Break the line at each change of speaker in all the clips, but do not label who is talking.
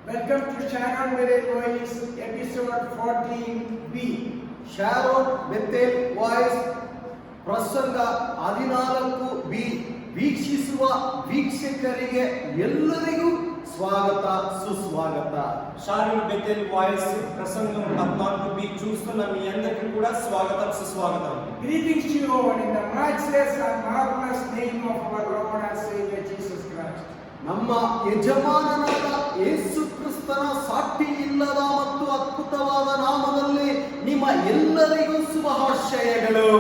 Welcome to Sharon Bethel Voice, episode 14B.
Sharon Bethel voice ಪ್ರಸಂಗ 14B ವೀಕ್ಷಿಸುವ ವೀಕ್ಷಕರಿಗೆ ಎಲ್ಲರಿಗೂ ಸ್ವಾಗತ ಸುಸ್ವಾಗತ.
షారోన్ బెథెల్ వాయిస్ ప్రసంగం 14B చూస్తున్న మీ అందరికీ కూడా స్వాగతం సుస్వాగతం.
Greetings to you all in the matchless and marvelous name of our Lord and Savior Jesus Christ.
ನಮ್ಮ ಯಜಮಾನನಾದ ಯೇಸು ಕ್ರಿಸ್ತನ ಸಾಟಿ ಇಲ್ಲದ ಮತ್ತು ಅದ್ಭುತವಾದ ನಾಮದಲ್ಲಿ ನಿಮ್ಮ ಎಲ್ಲರಿಗೂ ಶುಭಾಶಯಗಳು.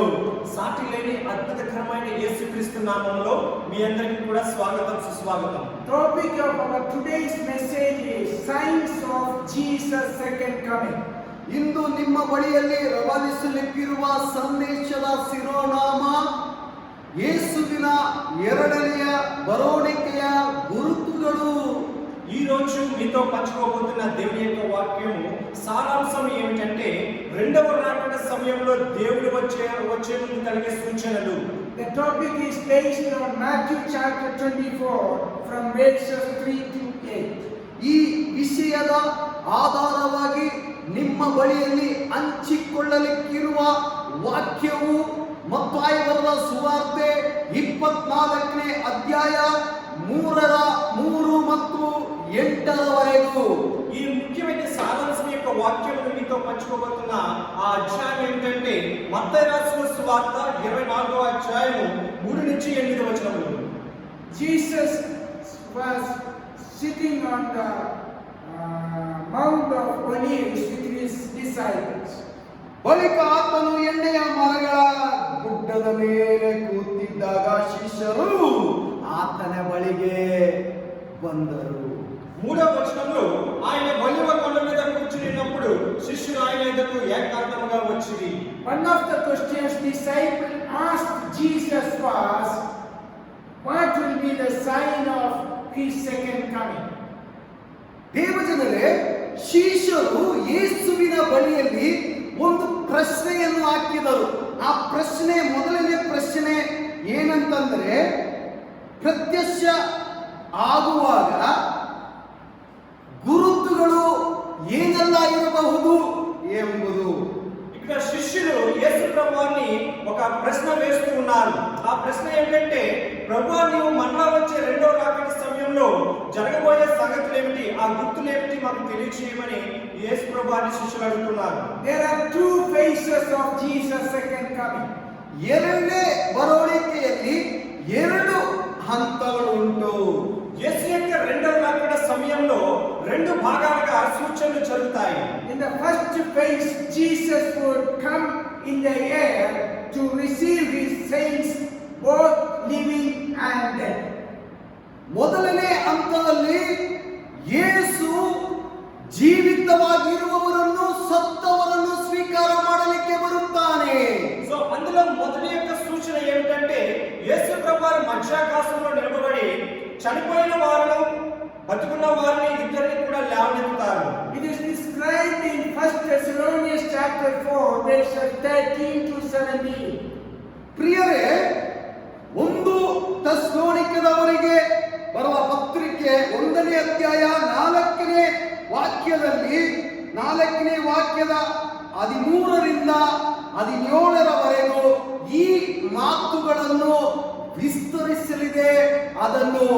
సాటి లేని అద్భుతకరమైన యేసుక్రీస్తు నామములో మీ అందరికీ కూడా స్వాగతం సుస్వాగతం.
Topic of our today's message is signs of Jesus' second coming.
ಇಂದು ನಿಮ್ಮ ಬಳಿಯಲ್ಲಿ ರವಾನಿಸಲಿಕ್ಕಿರುವ ಸಂದೇಶದ ಶಿರೋನಾಮ ಯೇಸುವಿನ ಎರಡನೆಯ ಬರುವಿಕೆಯ ಗುರುತುಗಳು.
ఈ రోజు మీతో పంచుకోబోతున్న దేవుని యొక్క వాక్యము సారాంశం ఏమిటంటే రెండవ రాకడ సమయంలో దేవుడు వచ్చే ముందు కలిగే సూచనలు.
The topic is based on Matthew chapter 24 from verses 3 to 8.
ಈ ವಿಷಯದ ಆಧಾರವಾಗಿ ನಿಮ್ಮ ಬಳಿಯಲ್ಲಿ ಹಂಚಿಕೊಳ್ಳಲಿಕ್ಕಿರುವ ವಾಕ್ಯವು ಮತ್ತಾಯ ಬರೆದ ಸುವಾರ್ತೆ 24ನೇ ಅಧ್ಯಾಯ 3 ಮತ್ತು 8ರವರೆಗೂ.
ఈ ముఖ్యమైన సారాంశం యొక్క వాక్యమును మీతో పంచుకోబోతున్న ఆ అధ్యాయం ఏంటంటే మత్తయి రాసిన సువార్త 24వ అధ్యాయము 3 నుంచి 8 వచనములు.
Jesus was sitting on the Mount of Olives with his disciples.
ಬಳಿಕ ಆತನು ಎಣ್ಣೆಯ ಮರಗಳ ಗುಡ್ಡದ ಮೇಲೆ ಕೂತಿದ್ದಾಗ ಶಿಷ್ಯರು ಆತನ ಬಳಿಗೆ ಬಂದರು.
3వ వచనంలో ఆయన ఒలివ కొండ మీద కూర్చున్నప్పుడు శిష్యులు ఆయన ఎదుటకు ఏకాంతముగా వచ్చిరి.
One of the questions disciples asked Jesus was, what will be the sign of his second coming?
ದೇವಜನರೇ, ಶಿಷ್ಯರು ಯೇಸುವಿನ ಬಳಿಯಲ್ಲಿ ಒಂದು ಪ್ರಶ್ನೆಯನ್ನು ಹಾಕಿದರು. ಆ ಪ್ರಶ್ನೆ, ಮೊದಲನೇ ಪ್ರಶ್ನೆ ಏನಂತಂದ್ರೆ, ಪ್ರತ್ಯಕ್ಷ ಆಗುವಾಗ ಗುರುತುಗಳು ಏನೆಲ್ಲ ಇರಬಹುದು ಎಂಬುದು.
ఇక్కడ శిష్యులు యేసు ప్రభువుని ఒక ప్రశ్న వేస్తూ ఉన్నారు. ఆ ప్రశ్న ఏంటంటే, ప్రభువా నీవు మరలా వచ్చే రెండో రాకడ సమయంలో జరగబోయే సంగతులు ఏమిటి, ఆ గుర్తులు ఏమిటి మాకు తెలియచేయమని యేసు ప్రభువుని శిష్యులు అడుగుతున్నారు.
There are two phases of Jesus' second coming.
ಎರಡನೇ ಬರುವಿಕೆಯಲ್ಲಿ ಎರಡು ಹಂತಗಳು ಉಂಟು.
యేసు యొక్క రెండో రాకడ సమయంలో రెండు భాగాలుగా సూచనలు జరుగుతాయి.
In the first phase, Jesus would come in the air to receive his saints, both living and dead.
ಮೊದಲನೇ ಹಂತದಲ್ಲಿ ಯೇಸು ಜೀವಿತವಾಗಿರುವವರನ್ನು ಸತ್ತವರನ್ನು ಸ್ವೀಕಾರ ಮಾಡಲಿಕ್ಕೆ ಬರುತ್ತಾನೆ.
సో అందులో మొదటి యొక్క సూచన ఏమిటంటే యేసు ప్రభువు మధ్యాకాశంలో నిలబడి చనిపోయిన వారిని బతుకున్న వారిని ఇద్దరిని కూడా లేవనెత్తుతారు.
It is described in 1 Thessalonians chapter 4 verses 13 to 17.
ಪ್ರಿಯರೇ, 1 ಥೆಸಲೋನಿಕದವರಿಗೆ ಬರುವ ಪತ್ರಿಕೆ 1ನೇ ಅಧ್ಯಾಯ 4ನೇ ವಾಕ್ಯದಲ್ಲಿ 4ನೇ ವಾಕ್ಯದ 13ರಿಂದ 17ರವರೆಗೂ ಈ ಮಾತುಗಳನ್ನು ವಿಸ್ತರಿಸಲಿದೆ. ಅದನ್ನು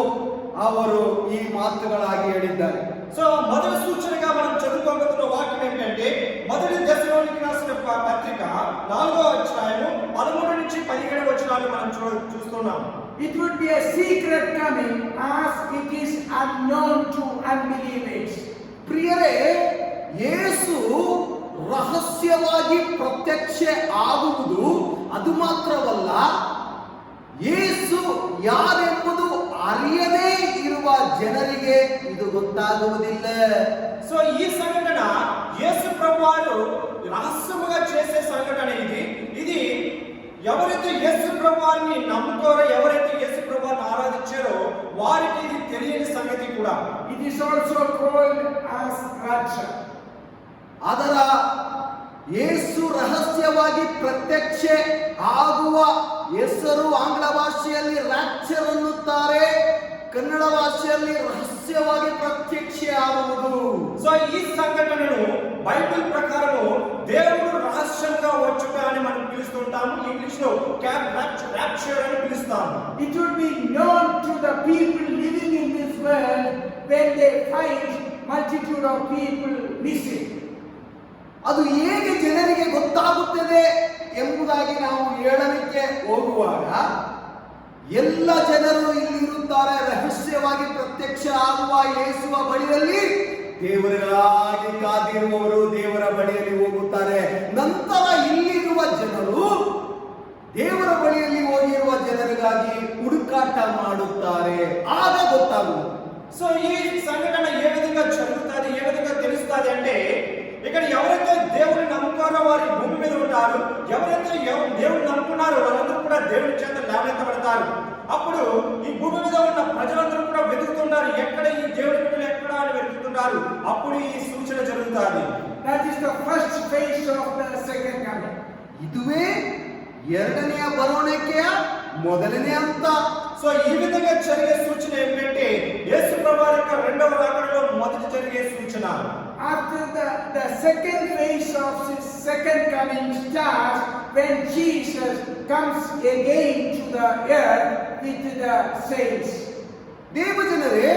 ಅವರು ಈ ಮಾತುಗಳಾಗಿ ಹೇಳಿದ್ದಾರೆ.
సో మొదటి సూచనగా మనం చదువుకోబోతున్న వాక్యం ఏంటంటే మొదటి దశలోనికి రాసిన పత్రిక 4వ అధ్యాయం 13 నుంచి 17 వచనాలు మనం చూస్తున్నాం.
It would be a secret coming as it is unknown to unbelievers.
ಪ್ರಿಯರೇ, ಯೇಸು ರಹಸ್ಯವಾಗಿ ಪ್ರತ್ಯಕ್ಷ ಆಗುವುದು ಅದು ಮಾತ್ರವಲ್ಲ, ಯೇಸು ಯಾರೆಂಬುದು ಅರಿಯದೇ ಇರುವ ಜನರಿಗೆ ಇದು ಗೊತ್ತಾಗುವುದಿಲ್ಲ.
సో ఈ సంఘటన యేసు ప్రభువారు రహస్యముగా చేసే సంఘటన ఇది ఎవరైతే యేసు ప్రభువారిని నమ్ముతారో, ఎవరైతే యేసు ప్రభువారిని ఆరాధించారో వారికి ఇది తెలియని సంగతి కూడా.
It is also called as rapture.
ಅದರ ಯೇಸು ರಹಸ್ಯವಾಗಿ ಪ್ರತ್ಯಕ್ಷ ಆಗುವ ಹೆಸರು ಆಂಗ್ಲ ಭಾಷೆಯಲ್ಲಿ ರಾಪ್ಚರ್ ಅನ್ನುತ್ತಾರೆ, ಕನ್ನಡ ಭಾಷೆಯಲ್ಲಿ ರಹಸ್ಯ రహస్యವಾಗಿ ప్రత్యక్ష ఆಗುವುದು.
సో ఈ సంఘటనను బైబిల్ ప్రకారము దేవుడు రహస్యంగా వచ్చుట అని మనం పిలుస్తుంటాము. ఇంగ్లీష్ లో ర్యాప్చర్ అని పిలుస్తాము.
It would be known to the people living in this world when they find multitude of people missing.
ಅದು ಹೇಗೆ ಜನರಿಗೆ ಗೊತ್ತಾಗುತ್ತದೆ ಎಂಬುದಾಗಿ ನಾವು ಹೇಳಲಿಕ್ಕೆ ಹೋಗುವಾಗ, ಎಲ್ಲ ಜನರು ಇಲ್ಲಿರುತ್ತಾರೆ, ರಹಸ್ಯವಾಗಿ ಪ್ರತ್ಯಕ್ಷ ಆಗುವ ಯೇಸುವ ಬಳಿಯಲ್ಲಿ ದೇವರಿಗಾಗಿ ಕಾದಿರುವವರು ದೇವರ ಬಳಿಯಲ್ಲಿ ಹೋಗುತ್ತಾರೆ. ನಂತರ ಇಲ್ಲಿರುವ ಜನರು ದೇವರ ಬಳಿಯಲ್ಲಿ ಹೋಗಿರುವ ಜನರಿಗಾಗಿ ಹುಡುಕಾಟ ಮಾಡುತ್ತಾರೆ. ಆಗ ಗೊತ್ತಾಗುವುದು.
సో ఈ సంఘటన ఏ విధంగా జరుగుతుంది, ఏ విధంగా తెలుస్తుంది అంటే, ఇక్కడ ఎవరైతే దేవుని నమ్ముకున్నారో వారి భూమి మీద ఉంటారు. ఎవరైతే దేవుని నమ్ముకున్నారో వాళ్ళందరూ కూడా దేవుని చేత లేవనెత్తబడతారు. అప్పుడు ఈ భూమి మీద ఉన్న ప్రజలందరూ కూడా వెతుకుతున్నారు, ఎక్కడ ఈ దేవుని బిడ్డలు ఎక్కడ అని వెతుకుతున్నారు. అప్పుడు ఈ సూచన జరుగుతుంది.
That is the first phase of the second coming.
ಇದುವೇ ಎರಡನೆಯ ಬರುವಿಕೆಯ ಮೊದಲನೇ ಹಂತ.
సో ఈ విధంగా జరిగే సూచన ఏంటంటే యేసు ప్రభువు యొక్క రెండవ రాకడలో మొదటి జరిగే సూచన.
After the second phase of his second coming starts when Jesus comes again to the earth with the saints.
ದೇವಜನರೇ,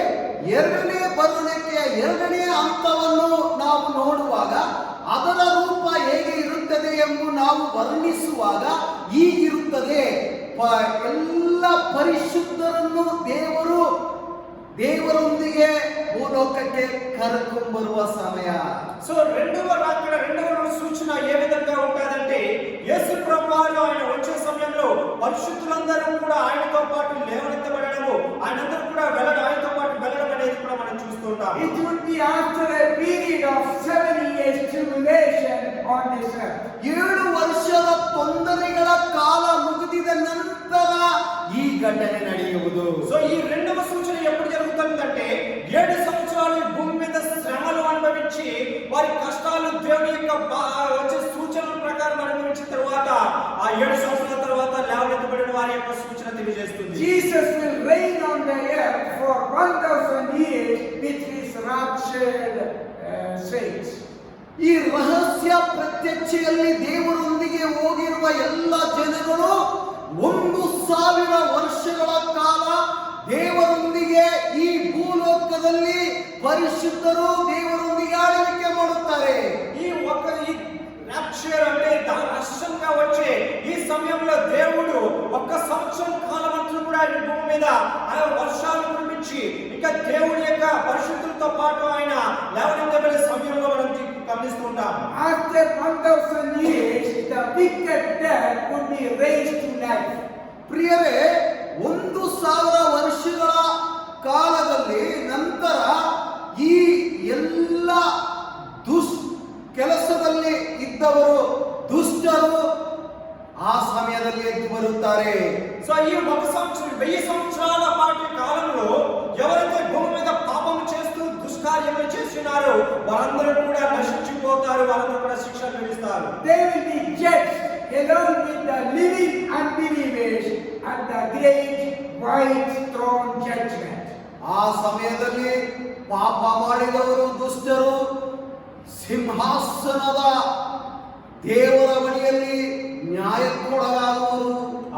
ಎರಡನೇ ಬರುವಿಕೆಯ ಎರಡನೇ ಹಂತವನ್ನು ನಾವು ನೋಡುವಾಗ ಅದರ ರೂಪ ಹೇಗೆ ಇರುತ್ತದೆ ಎಂದು ನಾವು ವರ್ಣಿಸುವಾಗ ಹೀಗಿರುತ್ತದೆ. ಎಲ್ಲ ಪರಿಶುದ್ಧರನ್ನು ದೇವರೊಂದಿಗೆ ಭೂಲೋಕಕ್ಕೆ ಕರೆದುಕೊಂಬರುವ ಸಮಯ.
సో రెండవ రాకడ రెండవ సూచన ఏ విధంగా ఉంటుందంటే, యేసు ప్రభువు ఆయన వచ్చే సమయంలో పరిశుద్ధులందరూ కూడా ఆయనతో పాటు లేవనెత్తబడము, ఆయనందరూ కూడా ఆయనతో పాటు వెళ్ళడం అనేది కూడా మనం చూస్తుంటాం.
It would be after a period of 7 years tribulation on this earth.
7 ವರ್ಷದ ತೊಂದರೆಗಳ ಕಾಲ ಮುಗಿದಿದ ನಂತರ ಈ ಘಟನೆ ನಡೆಯುವುದು.
సో ఈ రెండవ సూచన ఎప్పుడు జరుగుతుందంటే, 7 సంవత్సరాలు భూమి మీద శ్రమలు అనుభవించి వారి కష్టాలు దేవుని యొక్క వచ్చే సూచనల ప్రకారం అనుభవించిన తర్వాత ఆ 7 సంవత్సరాల తర్వాత లేవనెత్తబడిన వారి యొక్క సూచన తెలియజేస్తుంది.
Jesus will reign on the earth for 1000 years with his raptured saints.
ಈ ರಹಸ್ಯ ಪ್ರತ್ಯಕ್ಷೆಯಲ್ಲಿ ದೇವರೊಂದಿಗೆ ಹೋಗಿರುವ ಎಲ್ಲ ಜನಗಳು 1000 ವರ್ಷಗಳ ಕಾಲ ದೇವರೊಂದಿಗೆ ಈ ಭೂಲೋಕದಲ್ಲಿ ಪರಿಶುದ್ಧರು ದೇವರೊಂದಿಗೆ ಆಳ್ವಿಕೆ ಮಾಡುತ್ತಾರೆ.
ఈ ర్యాప్చర్ అంటే రహస్యంగా వచ్చే ఈ సమయంలో దేవుడు 1 సంవత్సరం కాలం అంతా కూడా ఈ భూమి మీద ఆయన వర్షాలు కురిపించి ఇంకా దేవుడి యొక్క పరిశుద్ధులతో పాటు ఆయన లేవనెత్తబడే సమయంలో మనం గమనిస్తుంటాం.
After 1000 years, the wicked dead would be raised to life.
ಪ್ರಿಯರೇ, 1000 ವರ್ಷಗಳ ಕಾಲದಲ್ಲಿ ನಂತರ ಈ ಎಲ್ಲ ಕೆಲಸದಲ್ಲಿ ಇದ್ದವರು ದುಷ್ಟರು ಆ ಸಮಯದಲ್ಲಿ ಎದ್ದು ಬರುತ್ತಾರೆ.
సో ఈ 1 సంవత్సరం 1000 సంవత్సరాల పాటు కాలంలో ఎవరైతే భూమి మీద పాపం చేస్తూ దుష్కార్యములు చేస్తున్నారో వారందరూ కూడా నశించిపోతారు, వారందరూ కూడా శిక్ష అనుభవిస్తారు.
They will be judged along with the living unbelievers at the great white throne judgment.
ಆ ಸಮಯದಲ್ಲಿ ಪಾಪ ಮಾಡಿದವರು ದುಷ್ಟರು ಸಿಂಹಾಸನದ ದೇವರ ಬಳಿಯಲ್ಲಿ న్యాయకొడగారు.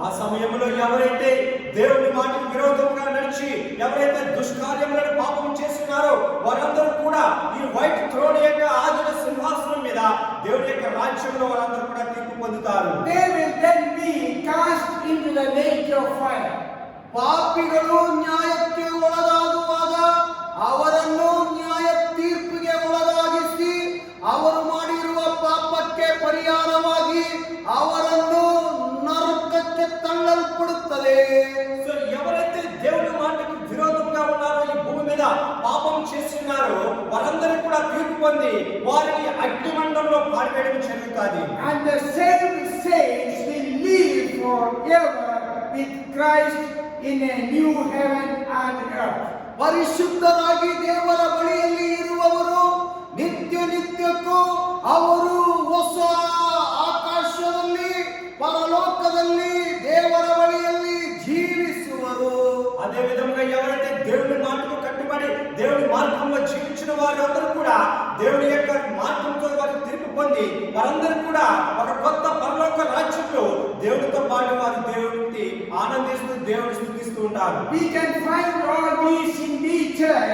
ఆ సమయంలో ఎవరైతే దేవుని మాటకు విరోధంగా నడిచి ఎవరైతే దుష్కార్యములను పాపం చేస్తున్నారో వారందరూ కూడా ఈ వైట్ థ్రోన్ యొక్క ఆదిన సింహాసనం మీద దేవుని యొక్క రాజ్యంలో వారందరూ కూడా తీర్పు పొందుతారు.
They will then be cast into the lake of fire.
ಪಾಪಿಗಳು ನ್ಯಾಯಕ್ಕೆ ಒಳಗಾಗುವಾಗ ಅವರನ್ನು ನ್ಯಾಯ ತೀರ್ಪಿಗೆ ಒಳಗಾಗಿಸಿ ಅವರು ಮಾಡಿರುವ ಪಾಪಕ್ಕೆ ಪರಿಹಾರವಾಗಿ ಅವರನ್ನು ನರಕಕ್ಕೆ ತಳ್ಳಲ್ಪಡುತ್ತದೆ.
సో ఎవరైతే దేవుని మాటకు విరోధంగా ఉన్నారో ఈ భూమి మీద పాపం చేస్తున్నారో వారందరూ కూడా తీర్పు పొంది వారిని అగ్నిమండంలో పారివేయడం జరుగుతుంది.
And the saved saints will live forever with Christ in a new heaven and earth.
ಪರಿಶುದ್ಧರಾಗಿ ದೇವರ ಬಳಿಯಲ್ಲಿ ಇರುವವರು ನಿತ್ಯಕ್ಕೂ ಅವರು ಹೊಸ ಆಕಾಶದಲ್ಲಿ ಪರಲೋಕದಲ್ಲಿ ದೇವರ ಬಳಿಯಲ್ಲಿ ಜೀವಿಸುವರು.
అదే విధంగా ఎవరైతే దేవుని మాటకు కట్టుబడి రక్షింపబడి దేవుని మార్గంలో జీవించిన వారందరూ కూడా దేవుని యొక్క మార్గంతో వారు తిరిగి పొంది వారందరూ కూడా ఒక కొత్త పరలోక రాజ్యంలో దేవునితో పాటు వారు దేవుని ఆనందిస్తూ దేవుని స్తుతిస్తూ ఉంటారు.
We can find all these in detail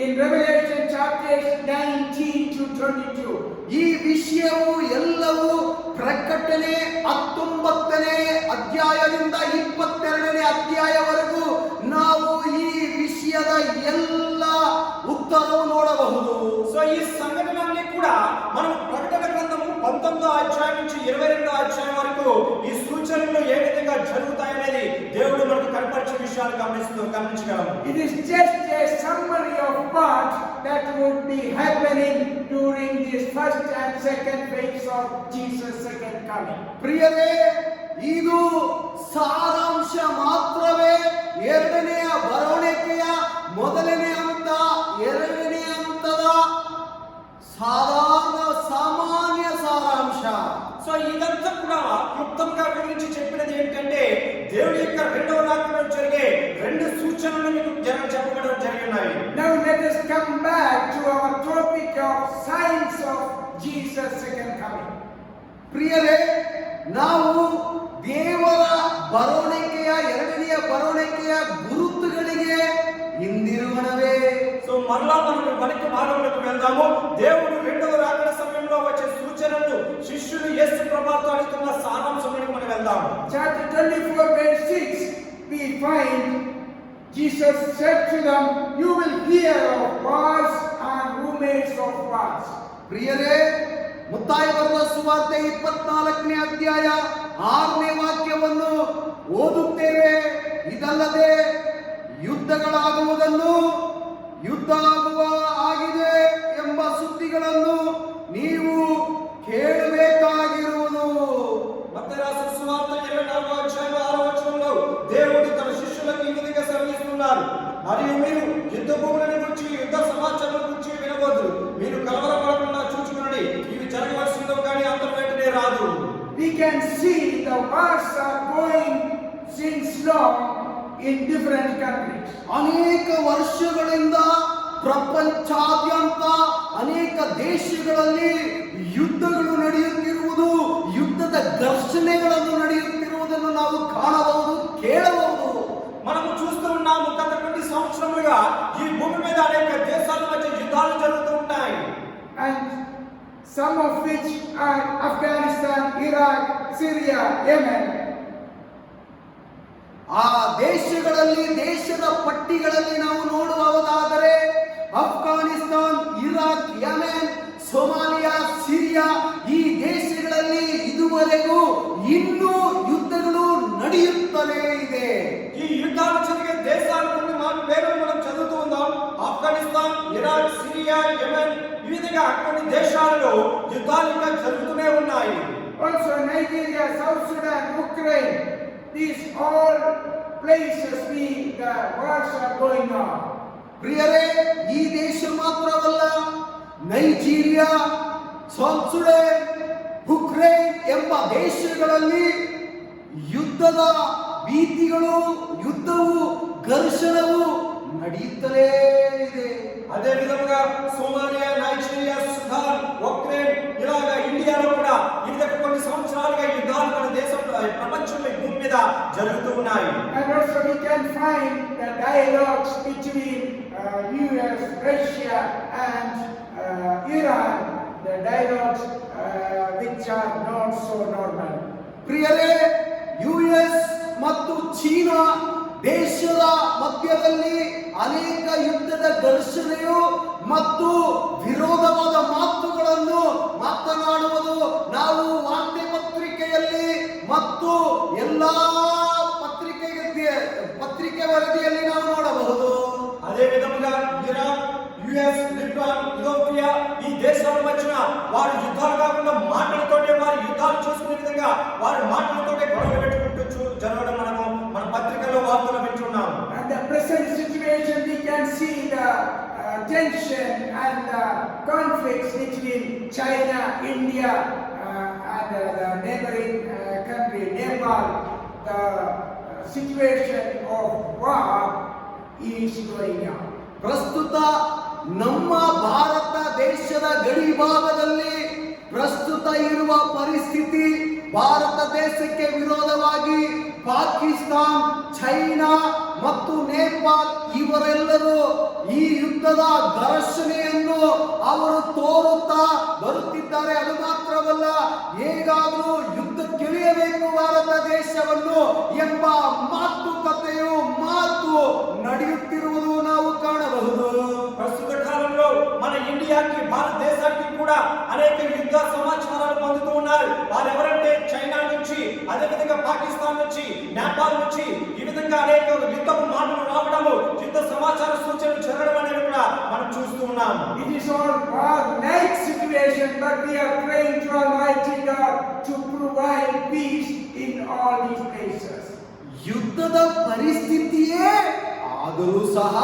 in Revelation chapters 19 to 22.
ಈ ವಿಷಯವು ಎಲ್ಲವೂ ಪ್ರಕಟಣೆ 19ನೇ ಅಧ್ಯಾಯದಿಂದ 22ನೇ ಅಧ್ಯಾಯವರೆಗೂ ನಾವು ಈ ವಿಷಯದ ಎಲ್ಲ ಉತ್ತರವು ನೋಡಬಹುದು.
సో ఈ సంఘటనలన్నీ కూడా మనం ప్రకటన గ్రంథము 19వ అధ్యాయం నుంచి 22వ అధ్యాయం వరకు ఈ సూచనలు ఏ విధంగా జరుగుతాయనేది దేవుడు మనకు కనపరిచే విషయాలు గమనించగలము.
It is just a summary of what that would be happening during this first and second phase of Jesus' second coming.
ಪ್ರಿಯರೇ, ಇದು ಸಾರಾಂಶ ಮಾತ್ರವೇ. ಎರಡನೆಯ ಬರವಣಿಗೆಯ ಮೊದಲನೇ ಹಂತ, ಎರಡನೇ ಹಂತದ ಸಾಮಾನ್ಯ ಸಾರಾಂಶ.
సో ఇదంతా కూడా క్లుప్తంగా వివరించి చెప్పినది ఏంటంటే దేవుని యొక్క రెండవ రాకడలో జరిగే రెండు సూచనలు మీకు చెప్పబడడం జరిగినాయి.
Now let us come back to our topic of signs of Jesus' second coming.
ಪ್ರಿಯರೇ, ನಾವು ದೇವರ ಬರವಣಿಗೆಯ ಎರಡನೆಯ ಬರವಣಿಗೆಯ ಗುರುತುಗಳಿಗೆ ಹಿಂದಿರುಗಣವೇ.
సో మరలా మనం వెనక్కి భాగంలోకి వెళ్దాము. దేవుడు రెండవ రాకడ సమయంలో వచ్చే సూచనలు శిష్యులు యేసు ప్రభువుతో అడుగుతున్న సారాంశంలోకి మనం వెళ్దాం.
Chapter 24 verse 6 we find Jesus said to them, you will hear of wars and rumors of wars.
ಪ್ರಿಯರೇ, ಮತ್ತಾಯ ಬರೆದ ಸುವಾರ್ತೆ 24ನೇ ಅಧ್ಯಾಯ 6ನೇ ವಾಕ್ಯವನ್ನು ಓದುತ್ತೇವೆ. ಇದಲ್ಲದೆ ಯುದ್ಧಗಳಾಗುವುದನ್ನು, ಯುದ್ಧ ಆಗಿದೆ ಎಂಬ ಸುದ್ದಿಗಳನ್ನು ನೀವು ಕೇಳಬೇಕಾಗಿರುವುದು.
మత్తయి రాసిన సువార్త 24వ అధ్యాయం 6వ వచనంలో దేవుడు తన శిష్యులకు ఈ విధంగా సెలవిస్తున్నారు, మరియు మీరు యుద్ధ భూములను గురించి, యుద్ధ సమాచారం గురించి వినవద్దు. మీరు కలవరపడకుండా చూచుకునండి. ఇవి జరగవలసిందో కానీ అంతం వెంటనే రాదు.
We can see the wars are going since long in different countries.
ಅನೇಕ ವರ್ಷಗಳಿಂದ ಪ್ರಪಂಚಾದ್ಯಂತ ಅನೇಕ ದೇಶಗಳಲ್ಲಿ ಯುದ್ಧಗಳು ನಡೆಯುತ್ತಿರುವುದು, ಯುದ್ಧದ ಘರ್ಷಣೆಗಳನ್ನು ನಡೆಯುತ್ತಿರುವುದನ್ನು ನಾವು ಕಾಣಬಹುದು, ಕೇಳಬಹುದು.
మనము చూస్తూ ఉన్నాము గత కొన్ని సంవత్సరములుగా ఈ భూమి మీద అనేక దేశాల మధ్య యుద్ధాలు జరుగుతూ ఉంటాయి.
And some of which are Afghanistan, Iraq, Syria, Yemen.
ಆ ದೇಶಗಳಲ್ಲಿ, ದೇಶದ ಪಟ್ಟಿಗಳಲ್ಲಿ ನಾವು ನೋಡುವುದಾದರೆ Afghanistan, Iraq, Yemen, Somalia, Syria ಈ ದೇಶಗಳಲ್ಲಿ ಇದುವರೆಗೂ ಇನ್ನೂ ಯುದ್ಧಗಳು ನಡೆಯುತ್ತಲೇ ಇದೆ.
ఈ యుద్ధాలు జరిగే దేశాల కొన్ని పేర్లు మనం చదువుతూ ఉన్నాం. ఆఫ్ఘనిస్తాన్, ఇరాక్, సిరియా, యెమెన్ ఈ విధంగా కొన్ని దేశాలలో యుద్ధాలు ఇంకా జరుగుతూనే ఉన్నాయి.
Also Nigeria, South Sudan, Ukraine. These all places the wars are going on.
ಪ್ರಿಯರೇ, ಈ ದೇಶ ಮಾತ್ರವಲ್ಲ, ನೈಜೀರಿಯಾ, ಸೌತ್ ಸುಡಾನ್, ಉಕ್ರೇನ್ ಎಂಬ ದೇಶಗಳಲ್ಲಿ ಯುದ್ಧದ ಭೀತಿಗಳು, ಯುದ್ಧವು, ಘರ್ಷಣವು ನಡೆಯುತ್ತಲೇ ಇದೆ.
అదే విధంగా సోమాలియా, నైజీరియా, సుడాన్, ఉక్రెయిన్ ఇలాగా ఇండియాలో కూడా ఇది కొన్ని సంవత్సరాలుగా యుద్ధాలు మన దేశంలో, ప్రపంచంలో భూమి మీద జరుగుతూ ఉన్నాయి.
And also we can find the dialogues between US, Russia and Iran, the dialogues which are not so normal.
ಪ್ರಿಯರೇ, US ಮತ್ತು ಚೀನಾ ದೇಶದ ಮಧ್ಯದಲ್ಲಿ ಅನೇಕ ಯುದ್ಧದ ಘರ್ಷಣೆಯು ಮತ್ತು ವಿರೋಧವಾದ ಮಾತುಗಳನ್ನು ಮಾತನಾಡುವುದು ನಾವು ವಾರ್ತೆ ಪತ್ರಿಕೆಯಲ್ಲಿ ಮತ್ತು ಎಲ್ಲಾ ಪತ್ರಿಕೆ ವರದಿಯಲ್ಲಿ ನಾವು ನೋಡಬಹುದು.
అదే విధంగా ఇరాన్, యుఎస్, లిబనాన్, ఇథియోపియా ఈ దేశాల మధ్య వారు యుద్ధాలు కాకుండా మాటలతోటే వారు యుద్ధాలు చేసుకునే విధంగా వారు మాటలతోటే గొడవలు పెట్టుకుంటూ జరగడం మనము మన పత్రికల్లో వార్తలు వింటున్నాం.
And the present situation we can see the tension and the conflicts between China, India and the neighboring country Nepal. The situation of war is going on.
ಪ್ರಸ್ತುತ ನಮ್ಮ ಭಾರತ ದೇಶದ ಗಡಿ ಭಾಗದಲ್ಲಿ ಪ್ರಸ್ತುತ ಇರುವ ಪರಿಸ್ಥಿತಿ, ಭಾರತ ದೇಶಕ್ಕೆ ವಿರೋಧವಾಗಿ ಪಾಕಿಸ್ತಾನ್, ಚೈನಾ ಮತ್ತು ನೇಪಾಳ ಇವರೆಲ್ಲರೂ ಈ ಯುದ್ಧದ ಘರ್ಷಣೆಯನ್ನು ಅವರು ತೋರುತ್ತಾ ಬರುತ್ತಿದ್ದಾರೆ. ಅದು ಮಾತ್ರವಲ್ಲ, ಹೇಗಾದರೂ ಯುದ್ಧಕ್ಕಿಳಿಯಬೇಕು ಭಾರತ ದೇಶವನ್ನು ಎಂಬ ಮಾತು ನಡೆಯುತ್ತಿರುವುದು ನಾವು ಕಾಣಬಹುದು.
ప్రస్తుత కాలంలో మన ఇండియాకి భారతదేశానికి కూడా అనేక యుద్ధ సమాచారాలు పొందుతూ ఉన్నారు. వారు ఎవరంటే చైనా నుంచి, అదేవిధంగా పాకిస్తాన్ నుంచి, నేపాల్ నుంచి ఈ విధంగా అనేక యుద్ధపు మాటలు రావడము, యుద్ధ సమాచార సూచనలు జరగడం అనేది కూడా మనం చూస్తూ ఉన్నాం.
It is all night situation, but we are praying to Almighty God to provide peace in all these places.
ಯುದ್ಧದ ಪರಿಸ್ಥಿತಿಯೇ ಆದರೂ ಸಹ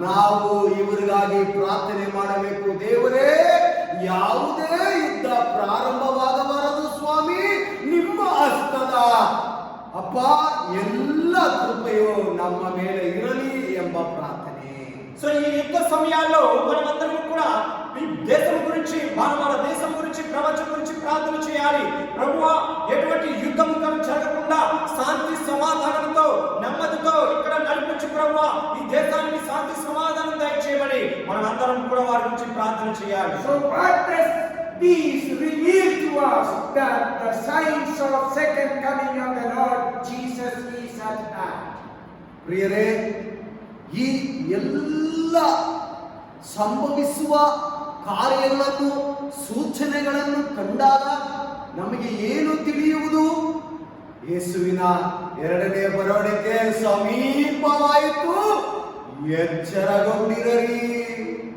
ನಾವು ಇವರಿಗಾಗಿ ಪ್ರಾರ್ಥನೆ ಮಾಡಬೇಕು. ದೇವರೇ, ಯಾವುದೇ ಯುದ್ಧ ಪ್ರಾರಂಭವಾಗಬಾರದು ಸ್ವಾಮಿ, ನಿಮ್ಮ ಹಸ್ತದ ಅಪ್ಪ ಎಲ್ಲ ಕೃಪೆಯು ನಮ್ಮ ಮೇಲೆ ಇರಲಿ ಎಂಬ ಪ್ರಾರ್ಥನೆ.
సో ఈ యుద్ధ సమయాల్లో మనమందరం కూడా ఈ దేశం గురించి, మన దేశం గురించి, ప్రపంచం గురించి ప్రార్థన చేయాలి. ప్రభువా, ఎటువంటి యుద్ధం జరగకుండా శాంతి సమాధానంతో, నెమ్మదితో ఇక్కడ నడిపించు ప్రభువా, ఈ దేశానికి శాంతి సమాధానం దయచేయమని మనం అందరం కూడా వారి గురించి ప్రార్థన చేయాలి.
So what does these reveal to us? That the signs of second coming of the Lord Jesus is at hand.
ಪ್ರಿಯರೇ, ಈ ಎಲ್ಲ ಸಂಭವಿಸುವ ಕಾರ್ಯಗಳನ್ನು, ಸೂಚನೆಗಳನ್ನು ಕಂಡಾಗ ನಮಗೆ ಏನು ತಿಳಿಯುವುದು? ಯೇಸುವಿನ ಎರಡನೇ ಬರುವಿಕೆ ಸಮೀಪವಾಯಿತು, ಎಚ್ಚರಗೊಂಡಿರಲಿ.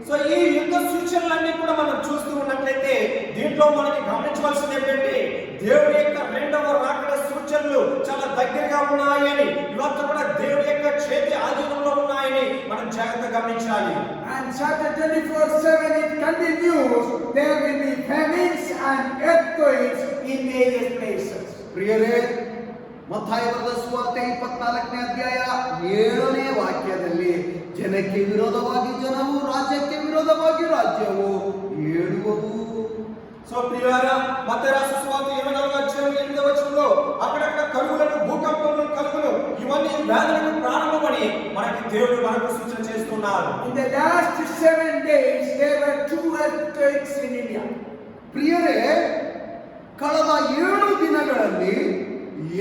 సో ఈ యుద్ధ సూచనలన్నీ కూడా మనం చూస్తూ ఉన్నట్లయితే దీంట్లో మనకి గమనించవలసింది ఏంటంటే దేవుడి యొక్క రెండవ రాకడ సూచనలు చాలా దగ్గరగా ఉన్నాయని, ఇవంతా కూడా దేవుడి యొక్క చేతి ఆధీనంలో ఉన్నాయని మనం జాగ్రత్తగా గమనించాలి.
And chapter 24:7 it continues, there will be famines and earthquakes in various places.
ಪ್ರಿಯರೇ, ಮತ್ತಾಯ ಬರೆದ ಸುವಾರ್ತೆ 24ನೇ ಅಧ್ಯಾಯ 7ನೇ ವಾಕ್ಯದಲ್ಲಿ ಜನಕ್ಕೆ ವಿರೋಧವಾಗಿ ಜನವು, ರಾಜ್ಯಕ್ಕೆ ವಿರೋಧವಾಗಿ ರಾಜ್ಯವು ಏಳುವವು.
సో ప్రియులారా, మత్తయి రాసిన సువార్త 24వ అధ్యాయం 8వ వచనంలో అక్కడక్కడ కరువులను, భూకంపములు, కలుగులు, ఇవన్నీ వ్యాధులకు ప్రారంభమని మనకి దేవుడు మనకు సూచన చేస్తున్నారు.
In the last 7 days there were 2 earthquakes in India.
ಪ್ರಿಯರೇ, ಕಳೆದ 7 ದಿನಗಳಲ್ಲಿ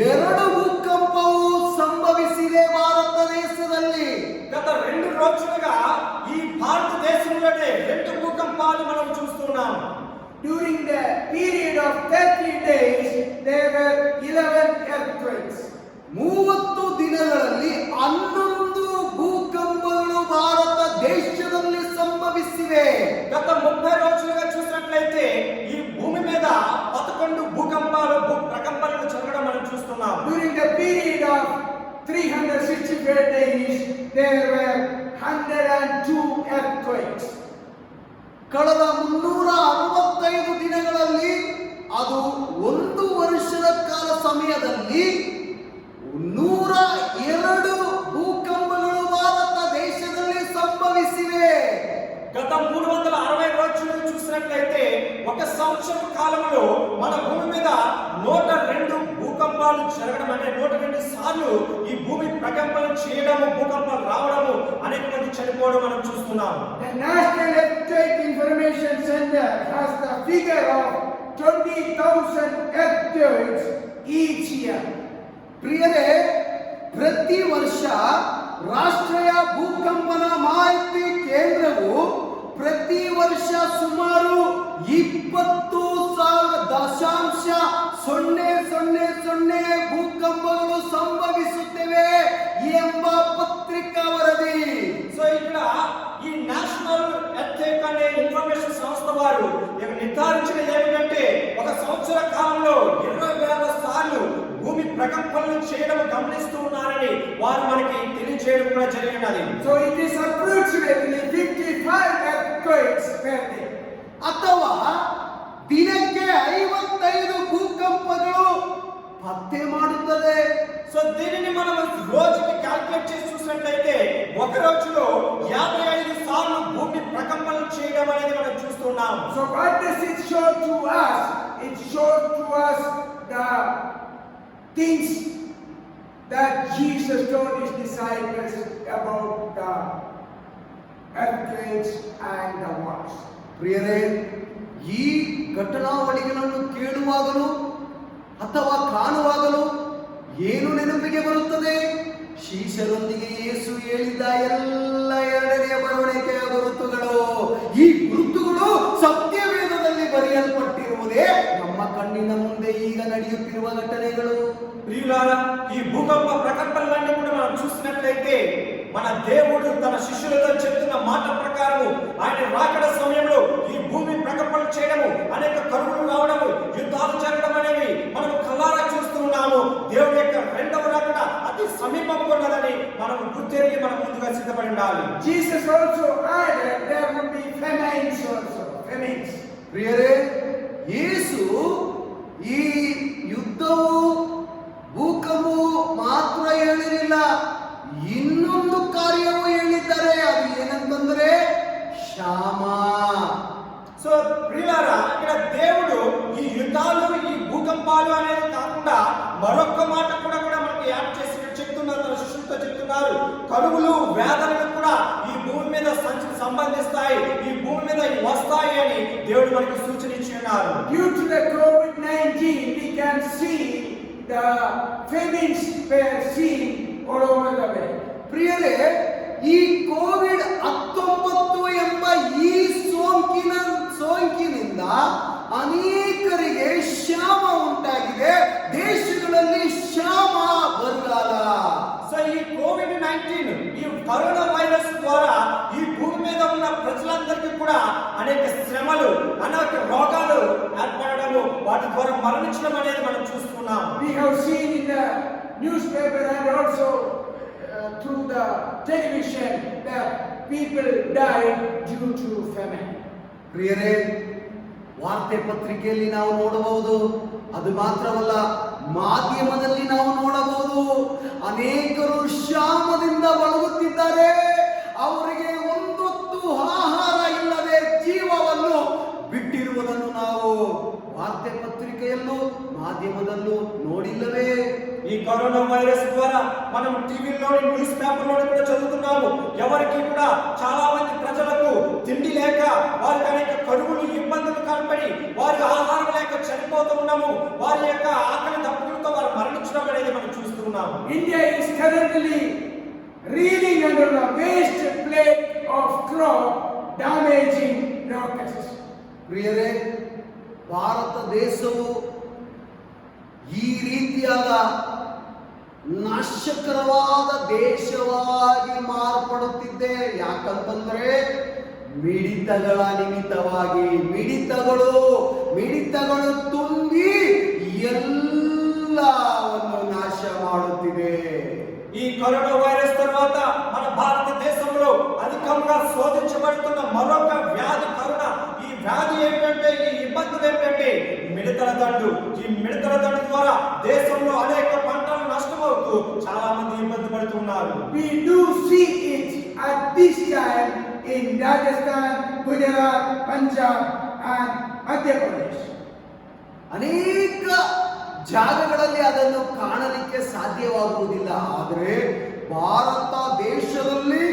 2 ಭೂಕಂಪವು ಸಂಭವಿಸಿದೆ ಭಾರತ ದೇಶದಲ್ಲಿ.
గత 2 రోజులుగా ఈ భారతదేశంలోనే 2 భూకంపాలు మనం చూస్తున్నాం.
During the period of 30 days there were 11 earthquakes.
30 ದಿನಗಳಲ್ಲಿ 11 ಭೂಕಂಪಗಳು ಭಾರತ ದೇಶದಲ್ಲಿ ಸಂಭವಿಸಿವೆ.
గత 30 రోజులుగా చూసినట్లయితే ఈ భూమి మీద 11 భూకంపాలు, ప్రకంపనలు జరగడం మనం చూస్తున్నాం.
During the period of 365 days there were 102 earthquakes.
ಕಳೆದ 365 ದಿನಗಳಲ್ಲಿ, ಅದು 1 ವರ್ಷದ ಕಾಲ ಸಮಯದಲ್ಲಿ 102 ಭೂಕಂಪಗಳು ಭಾರತ ದೇಶದಲ್ಲಿ ಸಂಭವಿಸಿವೆ.
గత 360 రోజులు చూసినట్లయితే ఒక సంవత్సర కాలంలో మన భూమి మీద 102 భూకంపాలు జరగడం, అంటే 102 సార్లు ఈ భూమి ప్రకంపన చేయడము, భూకంపాలు రావడము, అనేక మంది చనిపోవడం మనం చూస్తున్నాం.
The National Earthquake Information Center has the figure of 20,000 earthquakes each year.
ಪ್ರಿಯರೇ, ಪ್ರತಿ ವರ್ಷ ರಾಷ್ಟ್ರೀಯ ಭೂಕಂಪನ ಮಾಹಿತಿ ಕೇಂದ್ರವು ಪ್ರತಿ ವರ್ಷ ಸುಮಾರು 20,000.000 ಭೂಕಂಪಗಳು ಸಂಭವಿಸುತ್ತವೆ ಎಂಬ ಪತ್ರಿಕಾ ವರದಿ.
సో ఇక్కడ ఈ నేషనల్ ఎర్త్క్వేక్ అనే ఇన్ఫర్మేషన్ సంస్థ వారు నిర్ధారించినది ఏమిటంటే ఒక సంవత్సర కాలంలో 20,000 సార్లు భూమి ప్రకంపనలు చేయడం గమనిస్తూ ఉన్నారని వారు మనకి తెలియజేయడం కూడా జరిగినది.
So it is approximately 55 earthquakes per day.
ಅಥವಾ ದಿನಕ್ಕೆ 55 ಭೂಕಂಪಗಳು ಪತ್ತೆ ಮಾಡುತ್ತದೆ.
సో దీనిని మనం రోజుకి క్యాలిక్యులేట్ చేసి చూసినట్లయితే ఒక రోజులో 55 సార్లు భూమి ప్రకంపనలు చేయడం అనేది మనం చూస్తున్నాం.
So what does it show to us? It shows to us the things that Jesus told his disciples about the earthquakes and the wars.
ಪ್ರಿಯರೇ, ಈ ಘಟನಾವಳಿಗಳನ್ನು ಕೇಳುವಾಗಲೂ ಅಥವಾ ಕಾಣುವಾಗಲೂ ಏನು ನೆನಪಿಗೆ ಬರುತ್ತದೆ? ಶಿಷ್ಯರೊಂದಿಗೆ ಯೇಸು ಹೇಳಿದ ಎಲ್ಲ ಎರಡನೆಯ ಬರವಣಿಗೆಯ ಗುರುತುಗಳು. ಈ ಗುರುತುಗಳು ಸತ್ಯವೇದದಲ್ಲಿ ಬರೆಯಲ್ಪಟ್ಟಿರುವುದೇ ನಮ್ಮ ಕಣ್ಣಿನ ಮುಂದೆ ಈಗ ನಡೆಯುತ್ತಿರುವ ಘಟನೆಗಳು.
ప్రియులారా, ఈ భూకంప ప్రకంపనలన్నీ కూడా మనం చూసినట్లయితే మన దేవుడు తన శిష్యులతో చెప్తున్న మాట ప్రకారము ఆయన రాకడ సమయంలో ఈ భూమి ప్రకంపనలు చేయడము, అనేక కరువులు రావడము, యుద్ధాలు జరగడం అనేవి మనం కళ్ళారా చూస్తున్నాము. దేవుడి యొక్క రెండవ రాకడ అతి సమీపంగా ఉన్నదని మనం గుర్తెరిగి మనం ముందుగా సిద్ధపడి ఉండాలి.
Jesus also added there would be famines also. Famines.
ಪ್ರಿಯರೇ, ಯೇಸು ಈ ಯುದ್ಧವು ಭೂಕಂಪವು ಮಾತ್ರ ಹೇಳಿರಲಿಲ್ಲ, ಇನ್ನೊಂದು ಕಾರ್ಯವು ಹೇಳಿದ್ದಾರೆ. ಅದು ಏನಂತಂದ್ರೆ ಕ್ಷಾಮ.
సో ప్రియులారా, ఇక్కడ దేవుడు ఈ యుద్ధాలు, ఈ భూకంపాలు అనేది కాకుండా మరొక మాట కూడా మనకి యాడ్ చేసి చెప్తున్నారు. తన శిష్యులతో చెప్తున్నారు, కరువులు వ్యాధులను కూడా ఈ భూమి మీద సంబంధిస్తాయి, ఈ భూమి మీద వస్తాయి అని దేవుడు మనకి సూచన ఇచ్చి ఉన్నారు.
Due to the COVID-19, we can see the famines were seen all over the world.
ಪ್ರಿಯರೇ, ಈ ಕೋವಿಡ್-19 ಎಂಬ ಈ ಸೋಂಕಿನಿಂದ ಅನೇಕರಿಗೆ ಕ್ಷಾಮ ಉಂಟಾಗಿದೆ. ದೇಶಗಳಲ್ಲಿ ಕ್ಷಾಮ ಬರಗಾಲ.
సో ఈ కోవిడ్-19 ఈ కరోనా వైరస్ ద్వారా ఈ భూమి మీద ఉన్న ప్రజలందరికీ కూడా అనేక శ్రమలు, అనేక రోగాలు ఏర్పడడము, వాటి ద్వారా మరణించడం అనేది మనం చూస్తున్నాం.
We have seen in the newspaper and also through the television that people died due to famine.
ಪ್ರಿಯರೇ, ವಾರ್ತೆ ಪತ್ರಿಕೆಯಲ್ಲಿ ನಾವು ನೋಡಬಹುದು. ಅದು ಮಾತ್ರವಲ್ಲ, ಮಾಧ್ಯಮದಲ್ಲಿ ನಾವು ನೋಡಬಹುದು. ಅನೇಕರು ಕ್ಷಾಮದಿಂದ ಬಳಲುತ್ತಿದ್ದಾರೆ. ಅವರಿಗೆ ಒಂದೊತ್ತು ಆಹಾರ ಇಲ್ಲದೆ ಜೀವವನ್ನು ಬಿಟ್ಟಿರುವುದನ್ನು ನಾವು ವಾರ್ತೆ ಪತ್ರಿಕೆಯಲ್ಲೂ ಮಾಧ್ಯಮದಲ್ಲೂ ನೋಡಿಲ್ಲವೇ?
ఈ కరోనా వైరస్ ద్వారా మనం టీవీలోని న్యూస్ పేపర్లోని కూడా చదువుతున్నాము. ఎవరికి కూడా చాలా మంది ప్రజలకు తిండి లేక, వారికి అనేక కరువులు, ఇబ్బందులు కనపడి వారి ఆహారం లేక చనిపోతూ ఉన్నాము. వారి యొక్క ఆకలి దప్పులతో వారు మరణించడం అనేది మనం చూస్తున్నాము.
India is currently reeling under the waste plague of crop damaging locusts.
ಪ್ರಿಯರೇ, ಭಾರತ ದೇಶವು ಈ ರೀತಿಯಾದ ನಾಶಕರವಾದ ದೇಶವಾಗಿ ಮಾರ್ಪಡುತ್ತಿದೆ. ಯಾಕಂತಂದ್ರೆ ಮಿಡಿತಗಳ ನಿಮಿತ್ತವಾಗಿ ಮಿಡಿತಗಳು ತುಂಬಿ ಎಲ್ಲವನ್ನು ನಾಶ ಮಾಡುತ್ತಿದೆ.
ఈ కరోనా వైరస్ తర్వాత మన భారతదేశంలో అధికంగా శోధించబడుతున్న మరొక వ్యాధి కరోనా. ఈ వ్యాధి ఏంటంటే, ఈ ఇబ్బందులు ఏంటంటే మిడతల దండు. ఈ మిడతల దండు ద్వారా దేశంలో అనేక పంటలు నష్టమవుతూ చాలా మంది ఇబ్బంది పడుతున్నారు.
We do see it at this time in Rajasthan, Gujarat, Punjab and Madhya Pradesh.
ಅನೇಕ ಜಾಗಗಳಲ್ಲಿ ಅದನ್ನು ಕಾಣಲಿಕ್ಕೆ ಸಾಧ್ಯವಾಗುವುದಿಲ್ಲ. ಆದರೆ ಭಾರತ ದೇಶದಲ್ಲಿ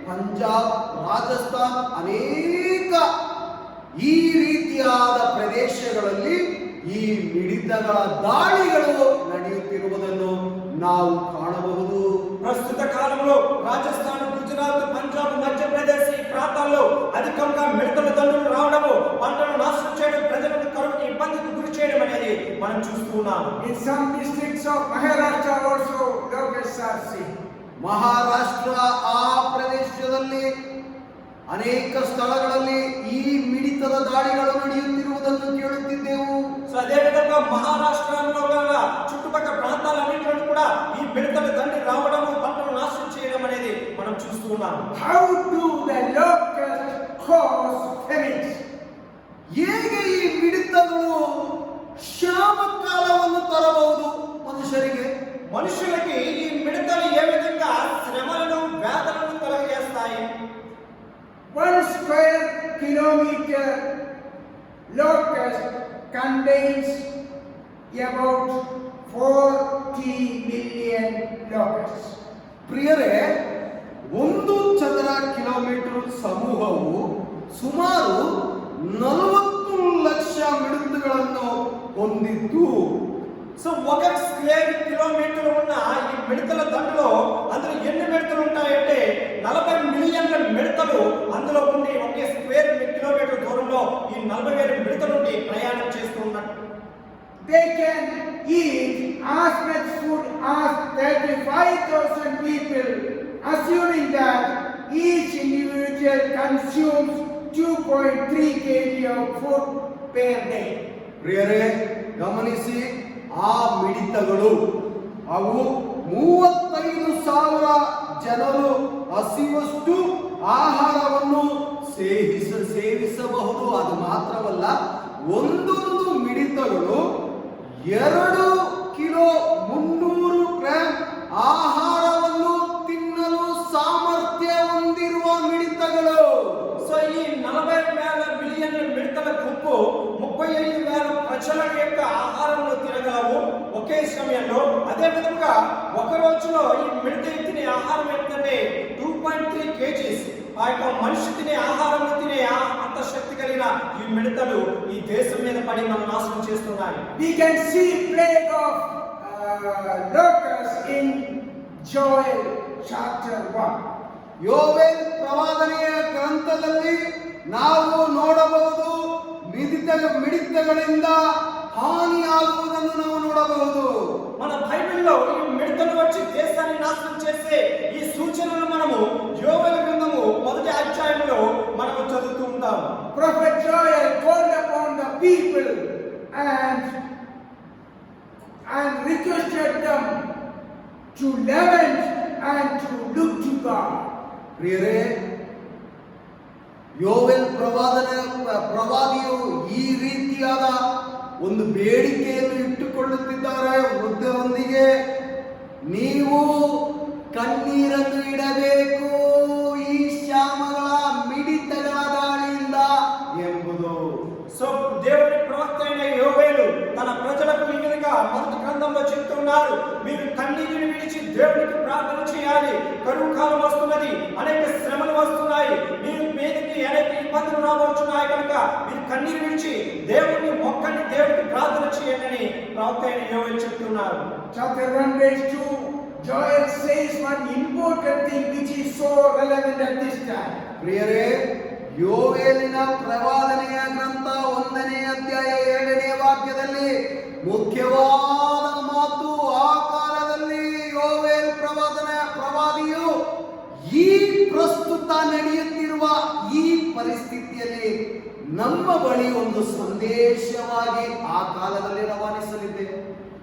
ಪಂಜಾಬ್, ರಾಜಸ್ಥಾನ್ ಅನೇಕ ಈ ರೀತಿಯಾದ ಪ್ರದೇಶಗಳಲ್ಲಿ ಈ ಮಿಡಿತಗಳ ದಾಳಿಗಳು ನಡೆಯುತ್ತಿರುವುದನ್ನು ನಾವು ಕಾಣಬಹುದು.
ప్రస్తుత కాలంలో రాజస్థాన్, గుజరాత్, పంజాబ్, మధ్యప్రదేశ్ ఈ ప్రాంతాల్లో అధికంగా మిడతల దండులు రావడము, పంటలు నాశనం చేయడం, ప్రజలకు కరువుకి ఇబ్బందికి గురి చేయడం అనేది మనం చూస్తున్నాం.
In some districts of Maharashtra also locusts are seen.
Maharashtra ಆ ಪ್ರದೇಶದಲ್ಲಿ ಅನೇಕ ಸ್ಥಳಗಳಲ್ಲಿ ಈ ಮಿಡಿತದ ದಾಳಿಗಳು ನಡೆಯುತ್ತಿರುವುದನ್ನು ಕೇಳುತ್ತಿದ್ದೆವು.
సో అదే విధంగా మహారాష్ట్రలో కూడా చుట్టుపక్కల ప్రాంతాలన్నింటిలో కూడా ఈ మిడతల దండి రావడము, పంటలు నాశనం చేయడం అనేది మనం చూస్తున్నాం.
How do the locusts cause famines?
ಹೇಗೆ ಈ ಮಿಡಿತಗಳು ಕ್ಷಾಮ ಕಾಲವನ್ನು ತರಬಹುದು ಮನುಷ್ಯರಿಗೆ?
మనుషులకి ఈ మిడతలు ఏ విధంగా
kilometer locust contains about 40 million locusts.
ಪ್ರಿಯರೇ, 1 ಚದರ ಕಿಲೋಮೀಟರ್ ಸಮೂಹವು ಸುಮಾರು 40 ಲಕ್ಷ ಮಿಡತೆಗಳನ್ನು ಹೊಂದಿದ್ದು,
సో 1 స్క్వేర్ కిలోమీటర్ ఉన్న ఈ మిడతల దండలో అందులో ఎన్ని మిడతలు ఉంటాయంటే 40 మిలియన్ల మిడతలు అందులో ఉండి ఒకే స్క్వేర్ కిలోమీటర్ దూరంలో ఈ 40,000 మిడతలు ఉండి ప్రయాణం చేస్తూ ఉన్నట్టు.
They can eat as much food as 35,000 people, assuming that each individual consumes 2.3 kg of food per day.
ಪ್ರಿಯರೇ, ಗಮನಿಸಿ, ಆ ಮಿಡಿತಗಳು ಅವು 35,000 ಜನರು ಹಸಿವಷ್ಟು ಆಹಾರವನ್ನು ಸೇವಿಸಬಹುದು. ಅದು ಮಾತ್ರವಲ್ಲ, ಒಂದೊಂದು ಮಿಡಿತಗಳು 2 ಕಿಲೋ 300 ಗ್ರಾಂ ಆಹಾರವನ್ನು ತಿನ್ನಲು ಸಾಮರ್ಥ್ಯ ಹೊಂದಿರುವ ಮಿಡಿತಗಳು.
సో ఈ 40,000 మిలియన్ల మిడతల గుంపు 35,000 ప్రజల యొక్క ఆహారంలో తినగలవు ఒకే సమయంలో. అదే విధంగా ఒక రోజులో ఈ మిడత తినే ఆహారం ఏంటంటే 2.3 kgs. ఆ యొక్క మనిషి తినే ఆహారంలో తినే అంత శక్తి కలిగిన ఈ మిడతలు ఈ దేశం మీద పడి మనం నాశనం చేస్తున్నాయి.
We can see plague of locusts in Joel chapter 1.
ಯೋವೇಲ್ ಪ್ರವಾದನೆಯ ಗ್ರಂಥದಲ್ಲಿ ನಾವು ನೋಡಬಹುದು, ಮಿಡಿತಗಳಿಂದ ಹಾನಿಯಾಗುವುದನ್ನು ನಾವು ನೋಡಬಹುದು.
మన బైబిల్లో ఈ మిడతలు వచ్చి దేశాన్ని నాశనం చేసే ఈ సూచనలు మనము యోవేలు గ్రంథము 1వ అధ్యాయంలో మనము చదువుతూ ఉంటాం.
Prophet Joel called upon the people and requested them to lament and to look to God.
ಪ್ರಿಯರೇ, ಯೋವೇಲ್ ಪ್ರವಾದಿಯು ಈ ರೀತಿಯಾದ ಒಂದು ಬೇಡಿಕೆಯನ್ನು ಇಟ್ಟುಕೊಳ್ಳುತ್ತಿದ್ದಾರೆ ವೃದ್ಧರೊಂದಿಗೆ. ನೀವು ಕಣ್ಣೀರನ್ನು ಇಡಬೇಕು ಈ ಶ್ಯಾಮಗಳ ಮಿಡಿತಗಳ ದಾಳಿಯಿಂದ ಎಂಬುದು.
సో దేవుని ప్రవక్త అయిన యోవేలు తన ప్రజలకు ఈ విధంగా 1వ గ్రంథంలో చెప్తున్నారు, మీరు కన్నీటిని విడిచి దేవునికి ప్రార్థన చేయాలి. కరువు కాలం వస్తున్నది, అనేక శ్రమలు వస్తున్నాయి, మీరు మీదకి అనేక ఇబ్బందులు రాబోతున్నాయి కనుక మీరు కన్నీరు విడిచి దేవుని మొక్కండి, దేవునికి ప్రార్థన చేయండి అని ప్రవక్త అయిన యోవేలు చెప్తున్నారు.
Chapter 1 verse 2, Joel says one important thing which is so relevant at this time.
ಪ್ರಿಯರೇ, ಯೋವೇಲಿನ ಪ್ರವಾದನೆಯ ಗ್ರಂಥ 1ನೇ ಅಧ್ಯಾಯ 2ನೇ ವಾಕ್ಯದಲ್ಲಿ ಮುಖ್ಯವಾದ ಮಾತು, ಆ ಕಾಲದಲ್ಲಿ ಯೋವೇಲ್ ಪ್ರವಾದಿಯು ಈ ಪ್ರಸ್ತುತ ನಡೆಯುತ್ತಿರುವ ಈ ಪರಿಸ್ಥಿತಿಯಲ್ಲಿ ನಮ್ಮ ಬಳಿ ಒಂದು ಸಂದೇಶವಾಗಿ ಆ ಕಾಲದಲ್ಲಿ ರವಾನಿಸಲಿದೆ.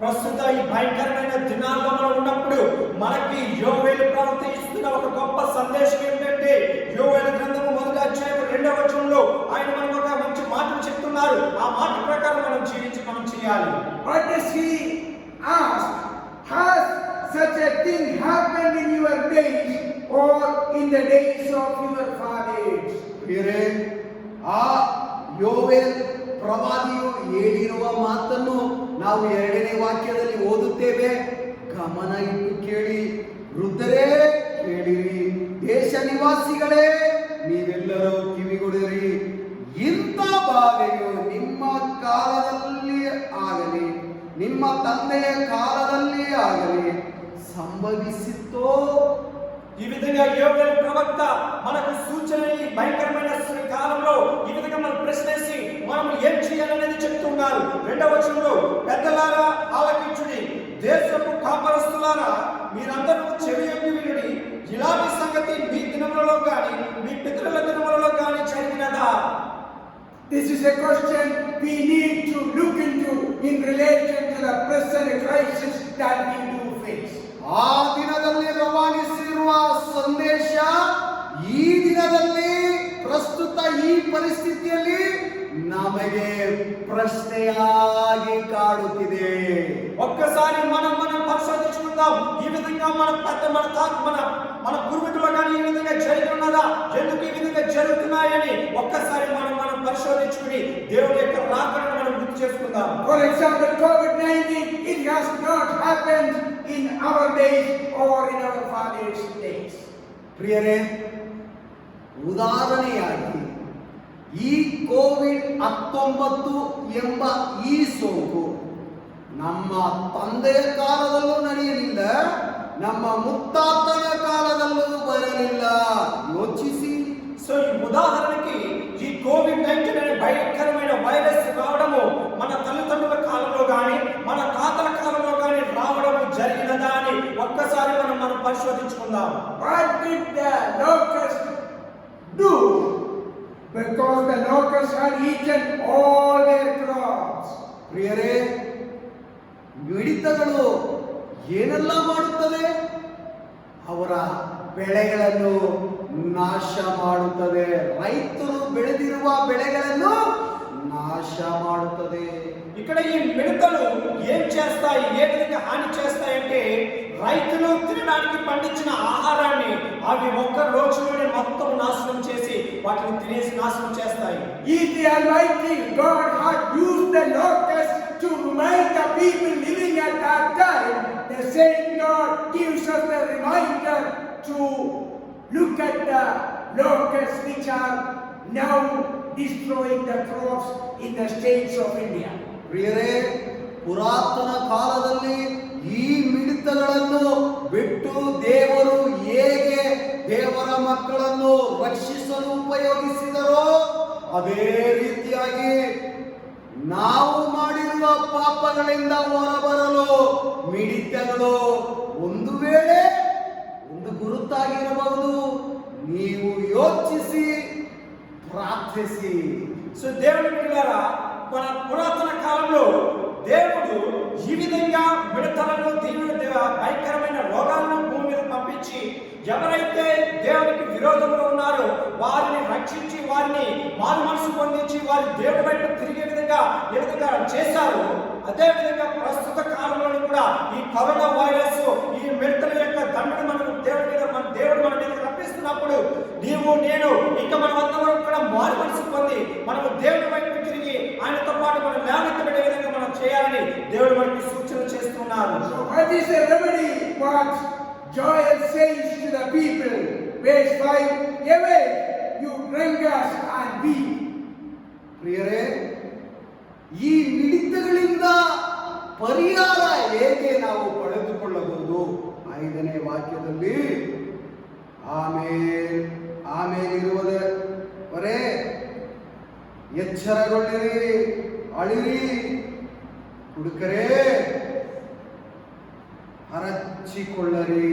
ప్రస్తుత ఈ భయంకరమైన దినాల్లో మనం ఉన్నప్పుడు మనకి యోవేలు ప్రవక్త ఇస్తున్న ఒక గొప్ప సందేశం ఏంటంటే, యోవేలు గ్రంథము 1వ అధ్యాయం 2వ వచనంలో ఆయన మనకు ఒక మంచి మాటలు చెప్తున్నారు. ఆ మాట ప్రకారం మనం జీవించి మనం చేయాలి.
What does he ask? Has such a thing happened in your days or in the days of your fathers?
ಪ್ರಿಯರೇ, ಆ ಯೋವೇಲ್ ಪ್ರವಾದಿಯು ಹೇಳಿರುವ ಮಾತನ್ನು ನಾವು 2ನೇ ವಾಕ್ಯದಲ್ಲಿ ಓದುತ್ತೇವೆ. ಗಮನ ಇಟ್ಟು ಕೇಳಿ. ವೃದ್ಧರೇ ಕೇಳಿರಿ, ದೇಶ ನಿವಾಸಿಗಳೇ ನೀವೆಲ್ಲರೂ ಕಿವಿಗೊಡಿರಿ. ಇಂಥ ಬಾಧೆಯು ನಿಮ್ಮ ಕಾಲದಲ್ಲಿ ಆಗಲಿ, ನಿಮ್ಮ ತಂದೆಯ ಕಾಲದಲ್ಲಿ ಆಗಲಿ ಸಂಭವಿಸಿತ್ತೋ?
ఈ విధంగా యోవేలు ప్రవక్త మనకు సూచన ఈ భయంకరమైన కాలంలో ఈ విధంగా మనం ప్రశ్నించి మనం ఏం చేయాలనేది చెప్తున్నారు. 2వ వచనంలో, పెద్దలారా ఆలకించుడి, దేశపు కాపరస్తులారా మీరందరూ చెవియొగ్గి వినుడి. ఇలాంటి సంగతి మీ దినములలో కానీ మీ పితరుల దినములలో కానీ జరిగినదా?
This is a question we need to look into in relation to the present crisis that we do face.
ಆ ದಿನದಲ್ಲಿ ರವಾನಿಸಿರುವ ಸಂದೇಶ ಈ ದಿನದಲ್ಲಿ ಪ್ರಸ್ತುತ ಈ ಪರಿಸ್ಥಿತಿಯಲ್ಲಿ ನಮಗೆ ಪ್ರಶ್ನೆಯಾಗಿ ಕಾಡುತ್ತಿದೆ.
ఒక్కసారి మనం పరిశోధించుకుందాం. ఈ విధంగా మన మన పూర్వీకులు కానీ ఈ విధంగా జరిగి ఉన్నదా, ఎందుకు ఈ విధంగా జరుగుతున్నాయని ఒక్కసారి మనం పరిశోధించుకుని దేవుని యొక్క రాకడను మనం గుర్తు చేసుకుందాం.
For example, COVID-19, it has not happened in our days or in our fathers' days.
ಪ್ರಿಯರೇ, ಉದಾಹರಣೆಯಾಗಿ ಈ ಕೋವಿಡ್-19 ಎಂಬ ಈ ಸೋಂಕು ನಮ್ಮ ತಂದೆಯ ಕಾಲದಲ್ಲೂ ನಡೆಯಲಿಲ್ಲ, ನಮ್ಮ ಮುತ್ತಾತನ ಕಾಲದಲ್ಲೂ ಬರಲಿಲ್ಲ. ಯೋಚಿಸಿ.
సో ఈ ఉదాహరణకి ఈ కోవిడ్-19 అనే భయంకరమైన వైరస్ రావడము మన తల్లిదండ్రుల కాలంలో కానీ మన తాతల కాలంలో కానీ రావడము జరిగినదా అని ఒక్కసారి మనం పరిశోధించుకుందాం.
What did the locusts do? Because the locusts had eaten all their crops.
ಪ್ರಿಯರೇ, ಮಿಡಿತಗಳು ಏನೆಲ್ಲ ಮಾಡುತ್ತದೆ? ಅವರ ಬೆಳೆಗಳನ್ನು ನಾಶ ಮಾಡುತ್ತದೆ. ರೈತರು ಬೆಳೆದಿರುವ ಬೆಳೆಗಳನ್ನು ನಾಶ ಮಾಡುತ್ತದೆ.
ఇక్కడ ఈ మిడతలు ఏం చేస్తాయి, ఏ విధంగా హాని చేస్తాయంటే రైతులు తినడానికి పండించిన ఆహారాన్ని అవి ఒక్క రోజులోనే మొత్తం నాశనం చేసి వాటిని తినేసి నాశనం చేస్తాయి.
If the Almighty God had used the locusts to remind the people living at that time, the same God gives us the reminder to look at the locusts which are now destroying the crops in the states of India.
ಪ್ರಿಯರೇ, ಪುರಾತನ ಕಾಲದಲ್ಲಿ ಈ ಮಿಡಿತಗಳನ್ನು ಬಿಟ್ಟು ದೇವರು ಹೇಗೆ ದೇವರ ಮಕ್ಕಳನ್ನು ರಕ್ಷಿಸಲು ಉಪಯೋಗಿಸಿದರೋ ಅದೇ ರೀತಿಯಾಗಿ ನಾವು ಮಾಡಿರುವ ಪಾಪಗಳಿಂದ ಹೊರಬರಲು ಮಿಡಿತಗಳು ಒಂದು ವೇಳೆ ಒಂದು ಗುರುತಾಗಿರಬಹುದು. ನೀವು ಯೋಚಿಸಿ, ಪ್ರಾರ್ಥಿಸಿ.
సో దేవుని బిడ్డలారా, మన పురాతన కాలంలో దేవుడు ఈ విధంగా మిడతలను భయంకరమైన రోగాలను భూమి మీద పంపించి ఎవరైతే దేవునికి విరోధంగా ఉన్నారో వారిని రక్షించి వారిని మారు మనసు పొందించి వారి దేవుడి వైపు తిరిగే విధంగా ఏ విధంగా చేశారు, అదే విధంగా ప్రస్తుత కాలంలో కూడా ఈ కరోనా వైరస్ ఈ మిడతల యొక్క దండను మన దేవుడు మన మీద రప్పిస్తున్నప్పుడు నీవు నేను ఇంకా మనమందరం కూడా మారు మనసు పొంది మనము దేవుడి వైపు తిరిగి ఆయనతో పాటు మనం లేవనెత్తబడే విధంగా మనం చేయాలని దేవుడు మనకి సూచన చేస్తున్నారు.
So what is the remedy? What Joel says to the people, verse 5, awake, you drunkards, and weep.
ಪ್ರಿಯರೇ, ಈ ಮಿಡಿತಗಳಿಂದ ಪರಿಹಾರ ಹೇಗೆ ನಾವು ಪಡೆದುಕೊಳ್ಳಬಹುದು? 5ನೇ ವಾಕ್ಯದಲ್ಲಿ ಆಮೇಲೆ ಇರುವುದವರೇ ಎಚ್ಚರಗೊಳ್ಳಿರಿ, ಅಳಿರಿ, ಹುಡುಕರೇ హరచికొల్లరి.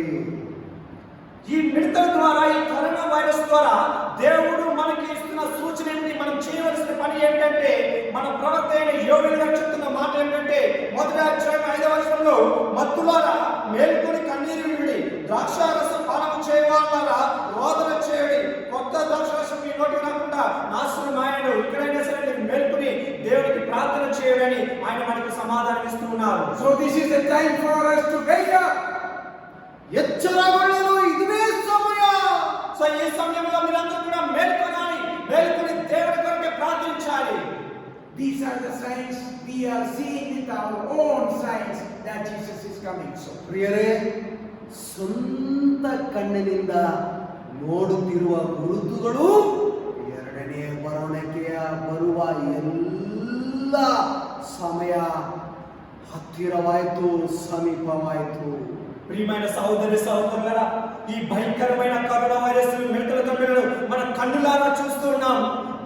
ఈ మిడతల ద్వారా, ఈ కరోనా వైరస్ ద్వారా దేవుడు మనకి ఇస్తున్న సూచన ఏంటి? మనం చేయవలసిన పని ఏంటంటే మన ప్రవక్త అయిన యోవేలు గారు చెప్తున్న మాట ఏంటంటే 1:5 మత్తులారా మేల్కొని కన్నీరు విడి, ద్రాక్షారసం పానము చేయవాళ్ళారా రోదన చేయండి, కొత్త ద్రాక్షారసం మీ నోటి రాకుండా నాశనం ఆయనను. ఇక్కడైనా సరే మీరు మేల్కొని దేవుడికి ప్రార్థన చేయడని ఆయన మనకి సమాధానం ఇస్తున్నారు.
So this is the time for us to wake up.
ఎచ్చరగొಳ್ಳరు, ఇదే సమయ.
సో ఈ సమయంలో మీరందరూ కూడా మేల్కొనాలి, మేల్కొని దేవుడి కొరకు ప్రార్థించాలి.
These are the signs we are seeing with our own signs that Jesus is coming. So
ಪ್ರಿಯರೇ, ಸ್ವಂತ ಕಣ್ಣಿನಿಂದ ನೋಡುತ್ತಿರುವ ಗುರುತುಗಳು ಎರಡನೇ ಬರುವಿಕೆಯ ಬರುವ ಎಲ್ಲ ಸಮಯ ಹತ್ತಿರವಾಯಿತು, ಸಮೀಪವಾಯಿತು.
ప్రియమైన సహోదరి సహోదరులారా, ఈ భయంకరమైన కరోనా వైరస్ మిడతల దండలను మన కన్నులారా చూస్తున్నాం.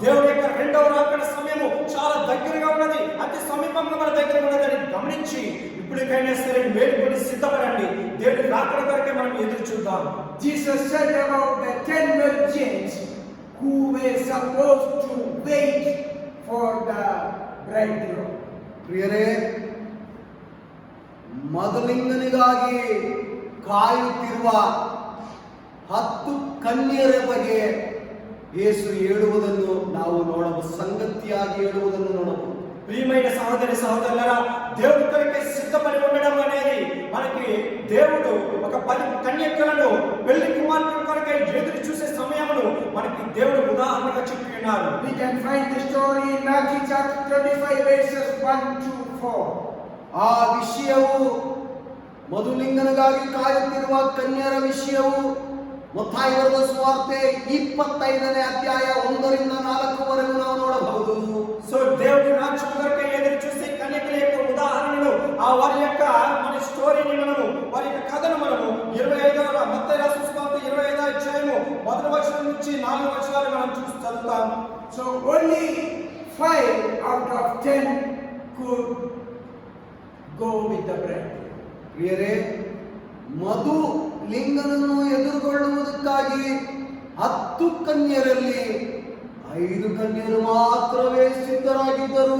దేవుడి యొక్క రెండవ రాకడ సమయము చాలా దగ్గరగా ఉన్నది, అతి సమీపంలో మన దగ్గర ఉన్నదని గమనించి ఇప్పటికైనా సరే మేలుకొని సిద్ధపడండి. దేవుడి రాకడ కొరకే మనం ఎదురు చూద్దాం.
Jesus said about the 10 virgins who were supposed to wait for the bridegroom.
ಪ್ರಿಯರೇ, ಮದಲಿಂಗನಿಗಾಗಿ ಕಾಯುತ್ತಿರುವ 10 ಕನ್ಯರ ಬಗ್ಗೆ ಯೇಸು ಹೇಳುವುದನ್ನು ನಾವು ನೋಡಬಹುದು, ಸಂಗತಿಯಾಗಿ ಹೇಳುವುದನ್ನು ನೋಡಬಹುದು.
ప్రియమైన సహోదరి సహోదరులారా, దేవుడి కొరకే సిద్ధపడి ఉండడం అనేది మనకి దేవుడు ఒక 10 కన్యకలను పెళ్లి కుమార్తెల కొరకై ఎదురు చూసే సమయమును మనకి దేవుడు ఉదాహరణగా చెప్పి ఉన్నారు.
We can find the story in Matthew chapter 25 verses 1 to 4.
ಆ ವಿಷಯವು ಮಧುಲಿಂಗನಿಗಾಗಿ ಕಾಯುತ್ತಿರುವ ಕನ್ಯರ ವಿಷಯವು ಮತ್ತಾಯ ಬರೆದ ಸುವಾರ್ತೆ 25ನೇ ಅಧ್ಯಾಯ 1-4 ನಾವು ನೋಡಬಹುದು.
సో దేవుడి రాజ్యం కొరకై ఎదురు చూసే కన్యకల యొక్క ఉదాహరణను ఆ వారి యొక్క మన స్టోరీని మనము వారి యొక్క కథను మనము 25వ మత్తయి రాసిన సువార్త 25వ అధ్యాయము 1వ వచనం నుంచి 4వ వచనాలు మనం చూసి చదువుతాం.
So only 5 out of 10 could go with the bread.
ಪ್ರಿಯರೇ, ಮಧು ಲಿಂಗನನ್ನು ಎದುರುಗೊಳ್ಳುವುದಕ್ಕಾಗಿ 10 ಕನ್ಯರಲ್ಲಿ 5 ಕನ್ಯರು ಮಾತ್ರವೇ ಸಿದ್ಧರಾಗಿದ್ದರು.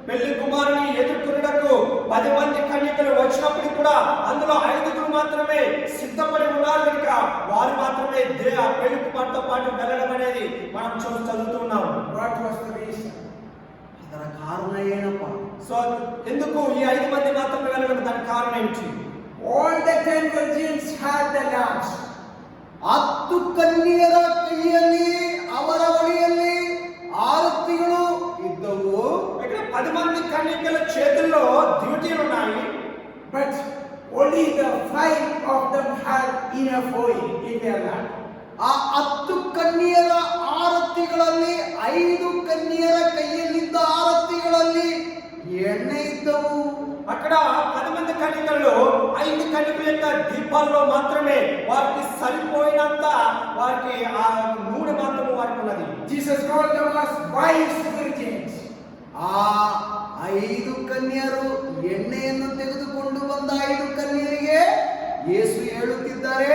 పెళ్లి కుమారుని ఎదుర్కొనుటకు 10 మంది కన్యకలు వచ్చినప్పుడు కూడా అందులో 5 మాత్రమే సిద్ధపడి ఉన్నారు కనుక వారు మాత్రమే ఆ పెళ్లి కుమార్తెతో పాటు వెళ్ళడం అనేది మనం చదువుతున్నాం.
What was the reason?
ಅದರ ಕಾರಣ ಏನಪ್ಪ?
సో ఎందుకు ఈ 5 మంది మాత్రమే వెళ్ళడం, దానికి కారణం ఏంటి?
All the 10 virgins had the lamps.
10 ಕನ್ಯರ ಕೈಯಲ್ಲಿ ಅವರ ಬಳಿಯಲ್ಲಿ ಆರತಿಗಳು ಇದ್ದವು.
ఇక్కడ 10 మంది కన్యకల చేతుల్లో దివిటీలు ఉన్నాయి.
But only the 5 of them had enough oil in their lamp.
ಆ 10 ಕನ್ಯರ ಆರತಿಗಳಲ್ಲಿ 5 ಕನ್ಯರ ಕೈಯಲ್ಲಿದ್ದ ಆರತಿಗಳಲ್ಲಿ ಎಣ್ಣೆ ಇದ್ದವು.
అక్కడ 10 మంది కన్యకల్లో 5 కన్యకల యొక్క దీపాల్లో మాత్రమే వారికి సరిపోయినంత వారికి ఆ నూనె మాత్రమే వారికి ఉన్నది.
Jesus called them as wise virgins.
ಆ 5 ಕನ್ಯರು ಎಣ್ಣೆಯನ್ನು ತೆಗೆದುಕೊಂಡು ಬಂದ 5 ಕನ್ಯರಿಗೆ ಯೇಸು ಹೇಳುತ್ತಿದ್ದಾರೆ,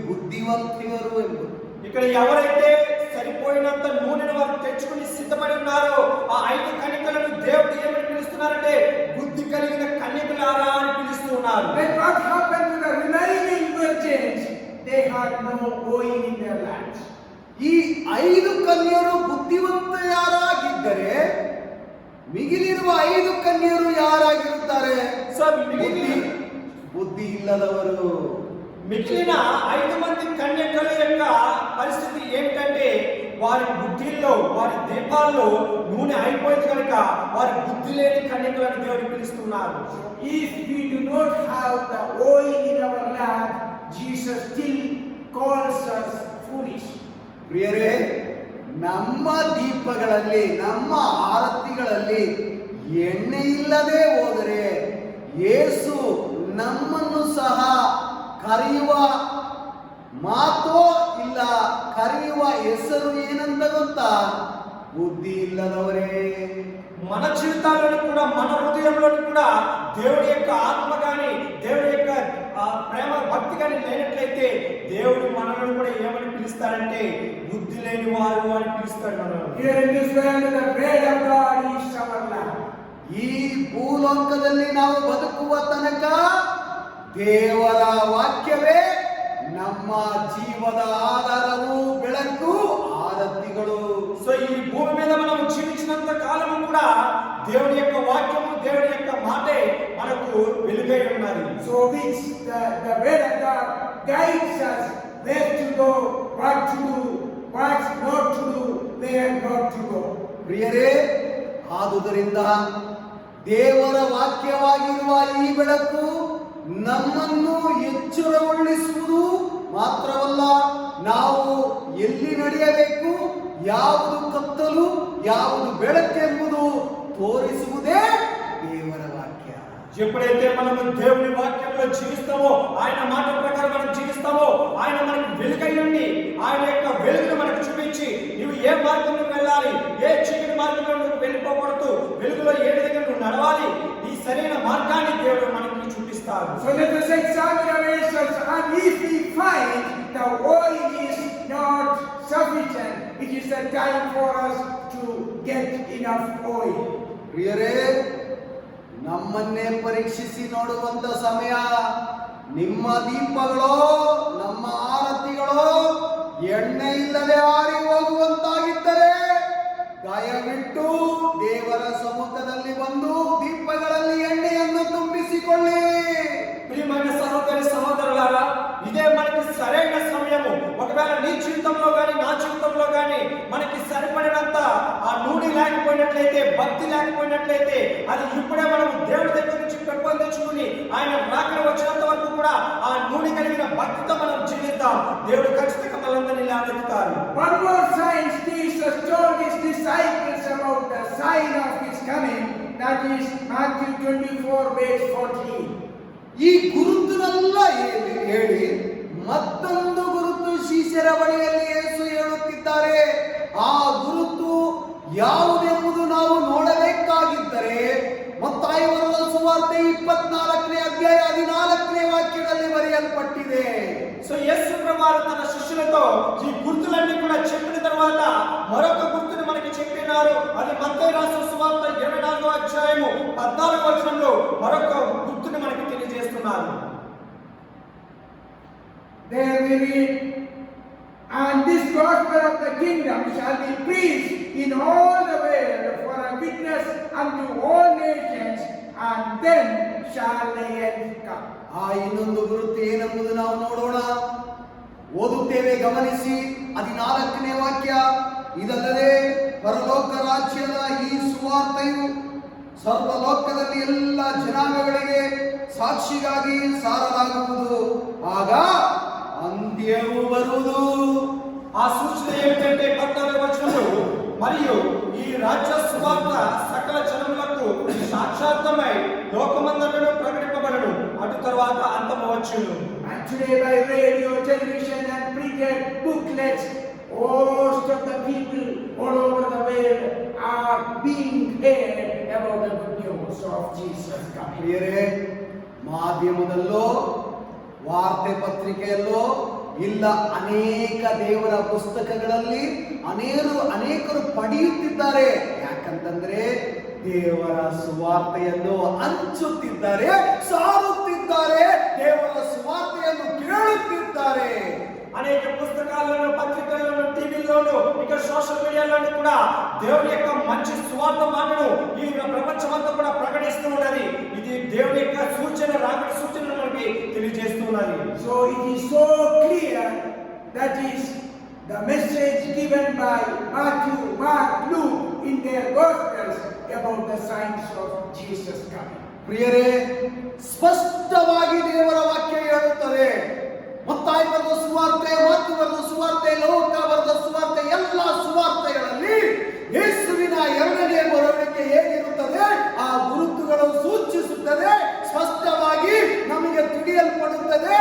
ಬುದ್ಧಿವಂತಿಯರು ಎಂಬುದು.
ఇక్కడ ఎవరైతే సరిపోయినంత నూనెను వారు తెచ్చుకుని సిద్ధపడి ఉన్నారో ఆ 5 కన్యకలను దేవుడు ఏమని పిలుస్తున్నారంటే బుద్ధి కలిగిన కన్యకలారా అని పిలుస్తూ ఉన్నారు.
But what happened to the remaining virgins? They had no oil in their lamps.
ಈ 5 ಕನ್ಯರು ಬುದ್ಧಿವಂತರಾಗಿದ್ದರೆ ಮಿಗಿಲಿರುವ 5 ಕನ್ಯರು ಯಾರಾಗಿರುತ್ತಾರೆ? ಬುದ್ಧಿ ಇಲ್ಲದವರು.
మిగిలిన 5 మంది కన్యకల యొక్క పరిస్థితి ఏమిటంటే వారి బుద్ధిల్లో వారి దీపాల్లో నూనె అయిపోయింది కనుక వారి బుద్ధి లేని కన్యకలను దేవుడు పిలుస్తున్నారు.
If we do not have the oil in our lamp, Jesus still calls us foolish.
ಪ್ರಿಯರೇ, ನಮ್ಮ ದೀಪಗಳಲ್ಲಿ ನಮ್ಮ ಆರತಿಗಳಲ್ಲಿ ಎಣ್ಣೆ ಇಲ್ಲದೆ ಹೋದರೆ ಯೇಸು ನಮ್ಮನ್ನು ಸಹ ಕರೆಯುವ ಮಾತೋ ಇಲ್ಲ, ಕರೆಯುವ ಹೆಸರು ಏನಂತ ಗೊತ್ತಾ? బుద్ధి ఇల్లదవరే.
మన జీవితాల్లో కూడా మన హృదయంలో కూడా దేవుడి యొక్క ఆత్మ కానీ దేవుడి యొక్క ప్రేమ భక్తి కానీ లేనట్లయితే దేవుడు మనల్ని కూడా ఏమని పిలుస్తారంటే బుద్ధి లేని వారు అని పిలుస్తాడు. మనల్ని
Here in this world, the bread of God is our lamp.
ಈ ಭೂಲೋಕದಲ್ಲಿ ನಾವು ಬದುಕುವ ತನಕ ದೇವರ ವಾಕ್ಯವೇ ನಮ್ಮ ಜೀವದ ಆಧಾರವು, ಬೆಳಕು, ಆರತಿಗಳು.
సో ఈ భూమి మీద మనం జీవించినంత కాలం కూడా దేవుడి యొక్క వాక్యము దేవుడి యొక్క మాటే మనకు వెలుగై ఉన్నది.
So which the word of God guides us where to go, what to do, what not to do, where not to go.
ಪ್ರಿಯರೇ, ಆದುದರಿಂದ ದೇವರ ವಾಕ್ಯವಾಗಿರುವ ಈ ಬೆಳಕು ನಮ್ಮನ್ನು ಎಚ್ಚರಗೊಳಿಸುವುದು ಮಾತ್ರವಲ್ಲ, ನಾವು ಎಲ್ಲಿ ನಡೆಯಬೇಕು, ಯಾವುದು ಕತ್ತಲು ಯಾವುದು ಬೆಳಕೆಂಬುದು తోరిసుదే దేవర వాక్య.
ఎప్పుడైతే మనము దేవుని వాక్యంలో జీవిస్తామో, ఆయన మాట ప్రకారం మనం జీవిస్తామో, ఆయన మనకు వెలుగై ఉండి ఆయన యొక్క వెలుగును మనకు చూపించి నువ్వు ఏ మార్గంలో వెళ్ళాలి, ఏ చీకటి మార్గంలో నువ్వు వెళ్ళిపోకూడదు, వెలుగులో ఏ విధంగా నువ్వు నడవాలి, ఈ సరైన మార్గాన్ని దేవుడు మనకు చూపిస్తాడు.
So let us examine ourselves, and if we find the oil is not sufficient, it is the time for us to get enough oil.
ಪ್ರಿಯರೇ, ನಮ್ಮನ್ನೇ ಪರೀಕ್ಷಿಸಿ ನೋಡುವಂತ ಸಮಯ. ನಿಮ್ಮ ದೀಪಗಳೋ ನಮ್ಮ ಆರತಿಗಳೋ ಎಣ್ಣೆ ಇಲ್ಲದೆ ಆರಿ ಹೋಗುವಂತಾಗಿದ್ದರೆ ದಯವಿಟ್ಟು ದೇವರ ಸಮ್ಮುಖದಲ್ಲಿ ಬಂದು ದೀಪಗಳಲ್ಲಿ ಎಣ್ಣೆಯನ್ನು ತುಂಬಿಸಿಕೊಳ್ಳಿ.
ప్రియమైన సహోదరి సహోదరులారా, ఇదే మనకి సరైన సమయము. ఒకవేళ నీ జీవితంలో కానీ నా జీవితంలో కానీ మనకి సరిపడినంత ఆ నూనె లేకపోయినట్లయితే, భక్తి లేకపోయినట్లయితే, అది ఇప్పుడే మనం దేవుడి దగ్గర నుంచి పెంపొందించుకుని ఆయన రాకడ వచ్చినంత వరకు కూడా ఆ నూనె కలిగిన భక్తితో మనం జీవిద్దాం. దేవుడు ఖచ్చితంగా మనందరినీ లేవనెత్తుతారు.
One more sign Jesus told his disciples about the sign of his coming. That is Matthew 24 verse 14.
ಈ ಗುರುತುನೆಲ್ಲ ಹೇಳಿ ಮತ್ತೊಂದು ಗುರುತು ಶಿಷ್ಯರ ಬಳಿಯಲ್ಲಿ ಯೇಸು ಹೇಳುತ್ತಿದ್ದಾರೆ. ಆ ಗುರುತು ಯಾವುದೆಂಬುದು ನಾವು ನೋಡಬೇಕಾಗಿದ್ದರೆ ಮತ್ತಾಯ ಬರೆದ ಸುವಾರ್ತೆ 24ನೇ ಅಧ್ಯಾಯ 14ನೇ ವಾಕ್ಯದಲ್ಲಿ ಬರೆಯಲ್ಪಟ್ಟಿದೆ.
సో యేసు ప్రభువారు తన శిష్యులతో ఈ గుర్తులన్నీ కూడా చెప్పిన తర్వాత మరొక గుర్తుని మనకి చెప్పినారు. అది మత్తయి రాసిన సువార్త 24వ అధ్యాయము 14వ వచనంలో మరొక గుర్తుని మనకి తెలియజేస్తున్నారు.
There we read, and this gospel of the kingdom shall be preached in all the world for a witness unto all nations, and then shall the end come.
ಆ ಇನ್ನೊಂದು ಗುರುತು ಏನೆಂಬುದು ನಾವು ನೋಡೋಣ. ಓದುತ್ತೇವೆ, ಗಮನಿಸಿ. 14ನೇ ವಾಕ್ಯ, ಇದಲ್ಲದೆ ಪರಲೋಕ ರಾಜ್ಯದ ಈ ಸುವಾರ್ತೆಯು ಸರ್ವಲೋಕದಲ್ಲಿ ಎಲ್ಲ ಜನಾಂಗಗಳಿಗೆ ಸಾಕ್ಷಿಗಾಗಿ ಸಾರಲಾಗುವುದು, ಆಗ ಅಂತ್ಯವು ಬರುವುದು.
ఆ సూచన ఏమిటంటే 14వ వచనంలో, మరియు ఈ రాజ్య సువార్త సకల జనములకు సాక్షాత్మై లోకమంతటను ప్రకటింపబడును, అటు తర్వాత అంతము వచ్చును.
And today by radio, television and printed booklets, most of the people all over the world are being heard about the good news of Jesus coming.
ಪ್ರಿಯರೇ, ಮಾಧ್ಯಮದಲ್ಲೋ ವಾರ್ತೆ ಪತ್ರಿಕೆಯಲ್ಲೋ ಇಲ್ಲ, ಅನೇಕ ದೇವರ ಪುಸ್ತಕಗಳಲ್ಲಿ ಅನೇಕರು ಪಡೆಯುತ್ತಿದ್ದಾರೆ. ಯಾಕಂತಂದ್ರೆ ದೇವರ ಸುವಾರ್ತೆಯನ್ನು ಹಂಚುತ್ತಿದ್ದಾರೆ, ಸಾರುತ್ತಿದ್ದಾರೆ, ದೇವರ ಸುವಾರ್ತೆಯನ್ನು ಕೇಳುತ್ತಿದ್ದಾರೆ.
అనేక పుస్తకాలను, పత్రికలను, టీవీల్లోను, ఇక సోషల్ మీడియాలోను కూడా దేవుని యొక్క మంచి సువార్త మాటను ఈ ప్రపంచమంతా కూడా ప్రకటిస్తూ ఉన్నది. ఇది దేవుని యొక్క సూచన, రాకడ సూచనను మనకి తెలియజేస్తూ ఉన్నది.
So it is so clear that is the message given by Matthew, Mark, Luke in their gospels about the signs of Jesus coming.
ಪ್ರಿಯರೇ, ಸ್ಪಷ್ಟವಾಗಿ ದೇವರ ವಾಕ್ಯ ಹೇಳುತ್ತದೆ. ಮತ್ತಾಯ ಬರೆದ ಸುವಾರ್ತೆ, ಮಾರ್ಕ್ ಬರೆದ ಸುವಾರ್ತೆ, ಲೋಕ ಬರೆದ ಸುವಾರ್ತೆ, ಎಲ್ಲ ಸುವಾರ್ತೆಗಳಲ್ಲಿ ಯೇಸುವಿನ ಎರಡನೇ ಬರುವಿಕೆ ಹೇಗಿರುತ್ತದೆ ಆ ಗುರುತುಗಳು ಸೂಚಿಸುತ್ತದೆ, ಸ್ಪಷ್ಟವಾಗಿ ನಮಗೆ ತಿಳಿಯಲ್ಪಡುತ್ತದೆ.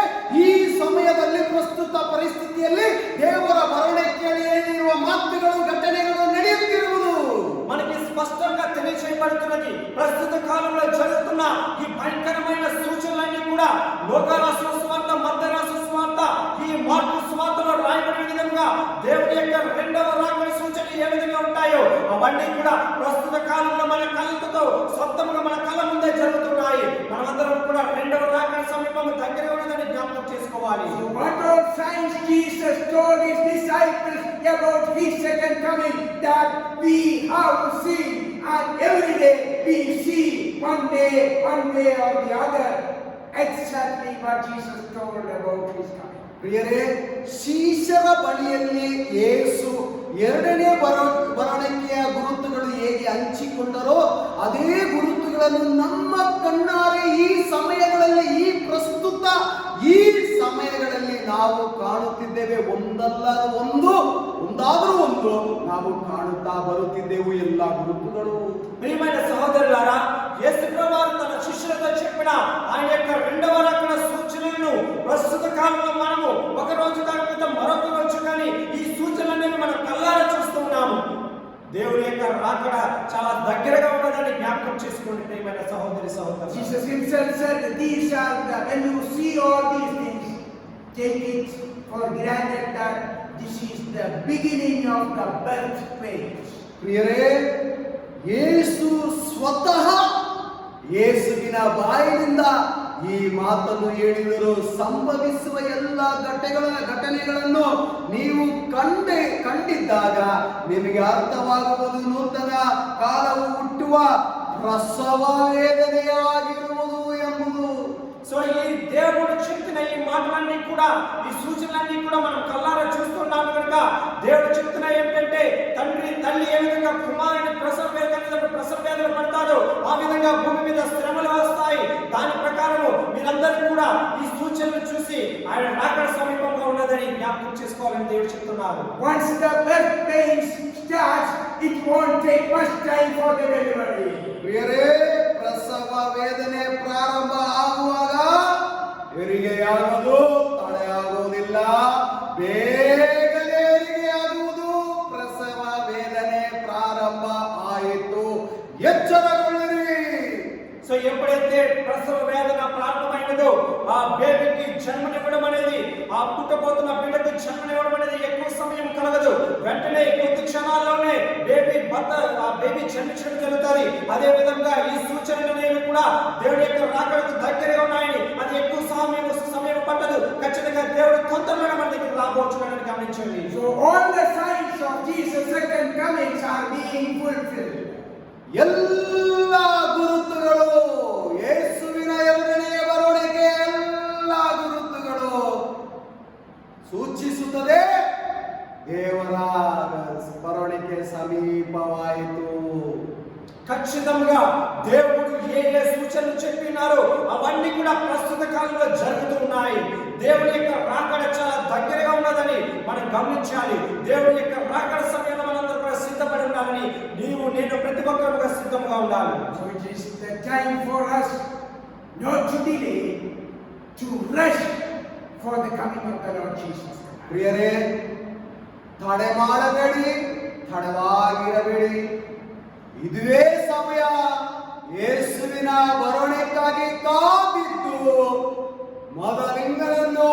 ಈ ಸಮಯದಲ್ಲಿ ಪ್ರಸ್ತುತ ಪರಿಸ್ಥಿತಿಯಲ್ಲಿ ದೇವರ ಬರುವಿಕೆಯಲ್ಲಿ ಏನಿರುವ ಮಾತುಗಳು, ಘಟನೆಗಳು ನಡೆಯುತ್ತಿರುವುದು
మనకి స్పష్టంగా తెలియజేయబడుతున్నది. ప్రస్తుత కాలంలో జరుగుతున్న ఈ భయంకరమైన సూచనలన్నీ కూడా లోక రాసిన సువార్త, మత్తయి రాసిన సువార్త, ఈ మార్కు సువార్తలో రాయబడిన విధంగా దేవుని యొక్క రెండవ రాకడ సూచనలు ఏ విధంగా ఉంటాయో అవన్నీ కూడా ప్రస్తుత కాలంలో మన కళ్ళతో స్వతంత్రంగా మన కళ్ళ ముందే జరుగుతున్నాయి. మనమందరం కూడా రెండవ రాకడ సమీపం దగ్గర ఉన్నదని జ్ఞాపకం చేసుకోవాలి.
So what all signs Jesus told his disciples about his second coming, that we have seen, and every day we see one way or the other exactly what Jesus told about his coming.
ಪ್ರಿಯರೇ, ಶಿಷ್ಯರ ಬಳಿಯಲ್ಲಿ ಯೇಸು ಎರಡನೇ ಬರುವಿಕೆಯ ಗುರುತುಗಳು ಹೇಗೆ ಹಂಚಿಕೊಂಡರೋ ಅದೇ ಗುರುತುಗಳನ್ನು ನಮ್ಮ ಕಣ್ಣಾರೆ ಈ ಸಮಯಗಳಲ್ಲಿ, ಈ ಪ್ರಸ್ತುತ ಈ ಸಮಯಗಳಲ್ಲಿ ನಾವು ಕಾಣುತ್ತಿದ್ದೇವೆ. ಒಂದಾದರೂ ಒಂದು ನಾವು ಕಾಣುತ್ತಾ ಬರುತ್ತಿದ್ದೆವು ಎಲ್ಲ ಗುರುತುಗಳು.
ప్రియమైన సహోదరులారా, యేసు ప్రభువారు తన శిష్యులతో చెప్పిన ఆయన యొక్క రెండవ రాకడ సూచనలను ప్రస్తుత కాలంలో మనము ఒక రోజు కాకపోతే మరొక రోజు కానీ ఈ సూచనలన్నీ మనం కళ్ళారా చూస్తూ ఉన్నాము. దేవుని యొక్క రాకడ చాలా దగ్గరగా ఉన్నదని జ్ఞాపకం చేసుకోండి ప్రియమైన సహోదరి సహోదరులు.
Jesus himself said, these are the, when you see all these things, take it for granted that this is the beginning of the birth pains.
ಪ್ರಿಯರೇ, ಯೇಸು ಸ್ವತಃ ಯೇಸುವಿನ ಬಾಯಿನಿಂದ ಈ ಮಾತನ್ನು ಹೇಳಿದರು. ಸಂಭವಿಸುವ ಎಲ್ಲ ಘಟನೆಗಳನ್ನು ನೀವು ಕಂಡಿದ್ದಾಗ ನಿಮಗೆ ಅರ್ಥವಾಗುವುದು ನೂತನ ಕಾಲವು ಹುಟ್ಟುವ ಪ್ರಸವ ವೇದನೆಯಾಗಿರುವುದು ಎಂಬುದು.
సో సో ఈ దేవుడు చెప్పిన ఈ మాటలన్నీ కూడా, ఈ సూచనలన్నీ కూడా మనం కళ్ళారా చూస్తున్నాం కనుక దేవుడు చెప్తున్నా ఏంటంటే, తండ్రి తల్లి ఏ విధంగా కుమారుని ప్రసవ వేదన పడతాడో ఆ విధంగా భూమి మీద శ్రమలు వస్తాయి. దాని ప్రకారము మీరందరూ కూడా ఈ సూచనలు చూసి ఆయన రాకడ సమీపంగా ఉన్నదని జ్ఞాపకం చేసుకోవాలని దేవుడు చెప్తున్నారు.
Once the birth pains starts, it won't take much time for the delivery.
ಪ್ರಿಯರೇ, ಪ್ರಸವ ವೇದನೆ ಪ್ರಾರಂಭ ಆಗುವಾಗ ಹೆರಿಗೆಯಾಗುವುದು ತಡೆಯಾಗುವುದಿಲ್ಲ, ಬೇಗನೆ ಹೆರಿಗೆಯಾಗುವುದು. ಪ್ರಸವ ವೇದನೆ ಪ್ರಾರಂಭ ಆಯಿತು, ಎಚ್ಚರಗೊಳ್ಳಿರಿ.
సో ఎప్పుడైతే ప్రసవ వేదన ప్రారంభమైనదో ఆ బేబీకి జన్మనివ్వడం అనేది, ఆ పుట్టబోతున్న బిడ్డకు జన్మనివ్వడం అనేది ఎక్కువ సమయం కలగదు. వెంటనే కొద్ది క్షణాల్లోనే ఆ బేబీ జన్మించడం జరుగుతుంది. అదే విధంగా ఈ సూచనలు అనేవి కూడా దేవుడి యొక్క రాకడకు దగ్గరగా ఉన్నాయని, అది ఎక్కువ సమయం పట్టదు. ఖచ్చితంగా దేవుడు తొందరగా మన దగ్గర రాబోతున్నాడని గమనించండి.
So all the signs of Jesus' second comings are being fulfilled.
ಎಲ್ಲ ಗುರುತುಗಳು, ಯೇಸುವಿನ ಎರಡನೆಯ ಬರುವಿಕೆ ಎಲ್ಲ ಗುರುತುಗಳು ಸೂಚಿಸುತ್ತದೆ ದೇವರ ಬರುವಿಕೆ ಸಮೀಪವಾಯಿತು.
ఖచ్చితంగా దేవుడు ఏ సూచనలు చెప్పినారో అవన్నీ కూడా ప్రస్తుత కాలంలో జరుగుతూ ఉన్నాయి. దేవుడి యొక్క రాకడ చాలా దగ్గరగా ఉన్నదని మనం గమనించాలి. దేవుడి యొక్క రాకడ సమయంలో మనందరూ కూడా సిద్ధపడి ఉండాలని నీవు నేను ప్రతి ఒక్కరు కూడా సిద్ధంగా ఉండాలి.
So it is the time for us not to delay, to rush for the coming of the Lord Jesus.
ಪ್ರಿಯರೇ, ತಡೆ ಮಾಡಬೇಡಿ, ತಡವಾಗಿರಬೇಡಿ. ಇದುವೇ ಸಮಯ. ಯೇಸುವಿನ ಬರುವಿಕೆಗಾಗಿ ಕಾದಿದ್ದು ಮೊದಲಿಂಗನನ್ನು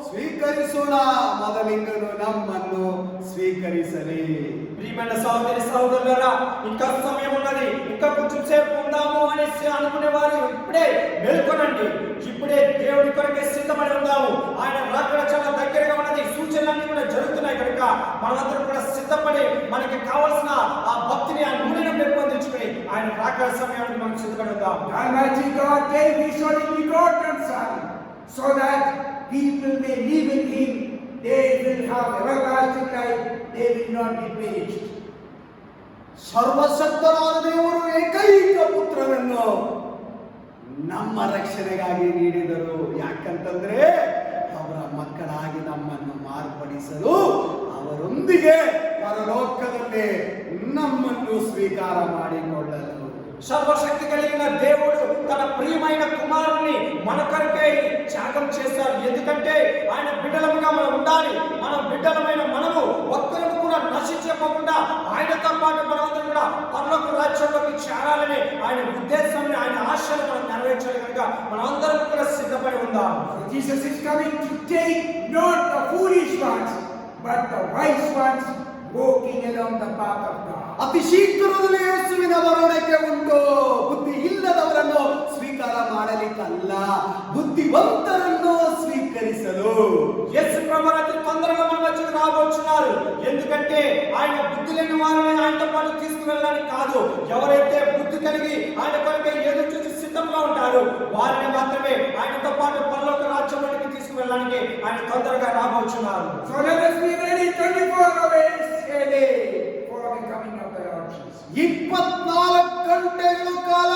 ಸ್ವೀಕರಿಸೋಣ. ಮೊದಲಿಂಗನು ನಮ್ಮನ್ನು ಸ್ವೀಕರಿಸಲಿ.
ప్రియమైన సహోదరి సహోదరులారా, ఇంకా సమయం ఉన్నది, ఇంకా కొంచెం సేపు ఉందాము అనేసి అనుకునే వారు ఇప్పుడే మేల్కొనండి. ఇప్పుడే దేవుడి కొరకే సిద్ధపడి ఉందాము. ఆయన రాకడ చాలా దగ్గరగా ఉన్నది. సూచనలన్నీ కూడా జరుగుతున్నాయి కనుక మనందరం కూడా సిద్ధపడి మనకి కావాల్సిన ఆ భక్తిని, ఆ నూనెను పెంపొందించుకుని ఆయన రాకడ సమయానికి మనం సిద్ధపడి ఉందాం.
Almighty God gave His only begotten Son, so that people may live in Him. They will have everlasting life. They will not be perished.
ಸರ್ವಶಕ್ತನಾದ ದೇವರು ಏಕೈಕ ಪುತ್ರನನ್ನು ನಮ್ಮ ರಕ್ಷಣೆಗಾಗಿ ನೀಡಿದರು. ಯಾಕಂತಂದ್ರೆ ಅವರ ಮಕ್ಕಳಾಗಿ ನಮ್ಮನ್ನು ಮಾರ್ಪಡಿಸಲು, ಅವರೊಂದಿಗೆ ಪರಲೋಕದಲ್ಲಿ ನಮ್ಮನ್ನು ಸ್ವೀಕಾರ ಮಾಡಿಕೊಳ್ಳಲು.
సర్వశక్తి కలిగిన దేవుడు తన ప్రియమైన కుమారుని మన కొరకై త్యాగం చేశారు. ఎందుకంటే ఆయన బిడ్డలముగా మనం ఉండాలి. మన బిడ్డలమైన మనము ఒక్కరు కూడా నశించకుండా ఆయనతో పాటు మనమందరం కూడా పరలోక రాజ్యంలోకి చేరాలని ఆయన ఉద్దేశాన్ని, ఆయన ఆశలు మనం నెరవేర్చాలి కనుక మనమందరం కూడా సిద్ధపడి ఉందాం.
Jesus is coming to take not the foolish ones, but the wise ones walking along the path of God.
ಅತಿ ಶೀಘ್ರದಲ್ಲಿ ಯೇಸುವಿನ ಬರುವಿಕೆ ಉಂಟು. ಬುದ್ಧಿ ಇಲ್ಲದವರನ್ನು ಸ್ವೀಕಾರ ಮಾಡಲಿಕ್ಕಲ್ಲ, బుద్ధివంతరನ್ನು ಸ್ವೀಕರಿಸಲು.
యేసు ప్రభువు అతి తొందరగా మన మధ్యకు రాబోతున్నారు. ఎందుకంటే ఆయన బుద్ధి లేని వారిని ఆయనతో పాటు తీసుకువెళ్ళడానికి కాదు, ఎవరైతే బుద్ధి కలిగి ఆయన కొరకై ఎదురు చూసి సిద్ధంగా ఉంటారో వారిని మాత్రమే ఆయనతో పాటు పరలోక రాజ్యంలోకి తీసుకువెళ్ళడానికి ఆయన తొందరగా రాబోతున్నారు.
So let us be ready 24 hours a day for the coming of the Lord Jesus.
24 ಗಂಟೆಗಳ ಕಾಲ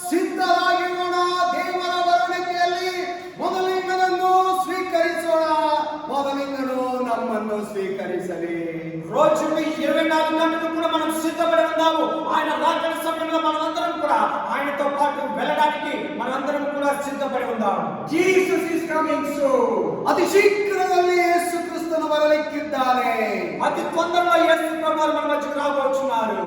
ಸಿದ್ಧರಾಗಿರೋಣ. ದೇವರ ಬರುವಿಕೆಯಲ್ಲಿ ಮೊದಲಿಂಗನನ್ನು ಸ್ವೀಕರಿಸೋಣ. ಮೊದಲಿಂಗನು ನಮ್ಮನ್ನು ಸ್ವೀಕರಿಸಲಿ.
రోజుకి 24 గంటలు కూడా మనం సిద్ధపడి ఉందాము. ఆయన రాకడ సమయంలో మనమందరం కూడా ఆయనతో పాటు వెళ్ళడానికి మనందరం కూడా సిద్ధపడి ఉందాము.
Jesus is coming soon.
అతి శీఘ్రದಲ್ಲಿ ಯೇಸು ಕ್ರಿಸ್ತನು ಬರಲಿಕ್ಕಿದ್ದಾನೆ.
అతి తొందరలో యేసు ప్రభువు మన మధ్యకు రాబోతున్నారు.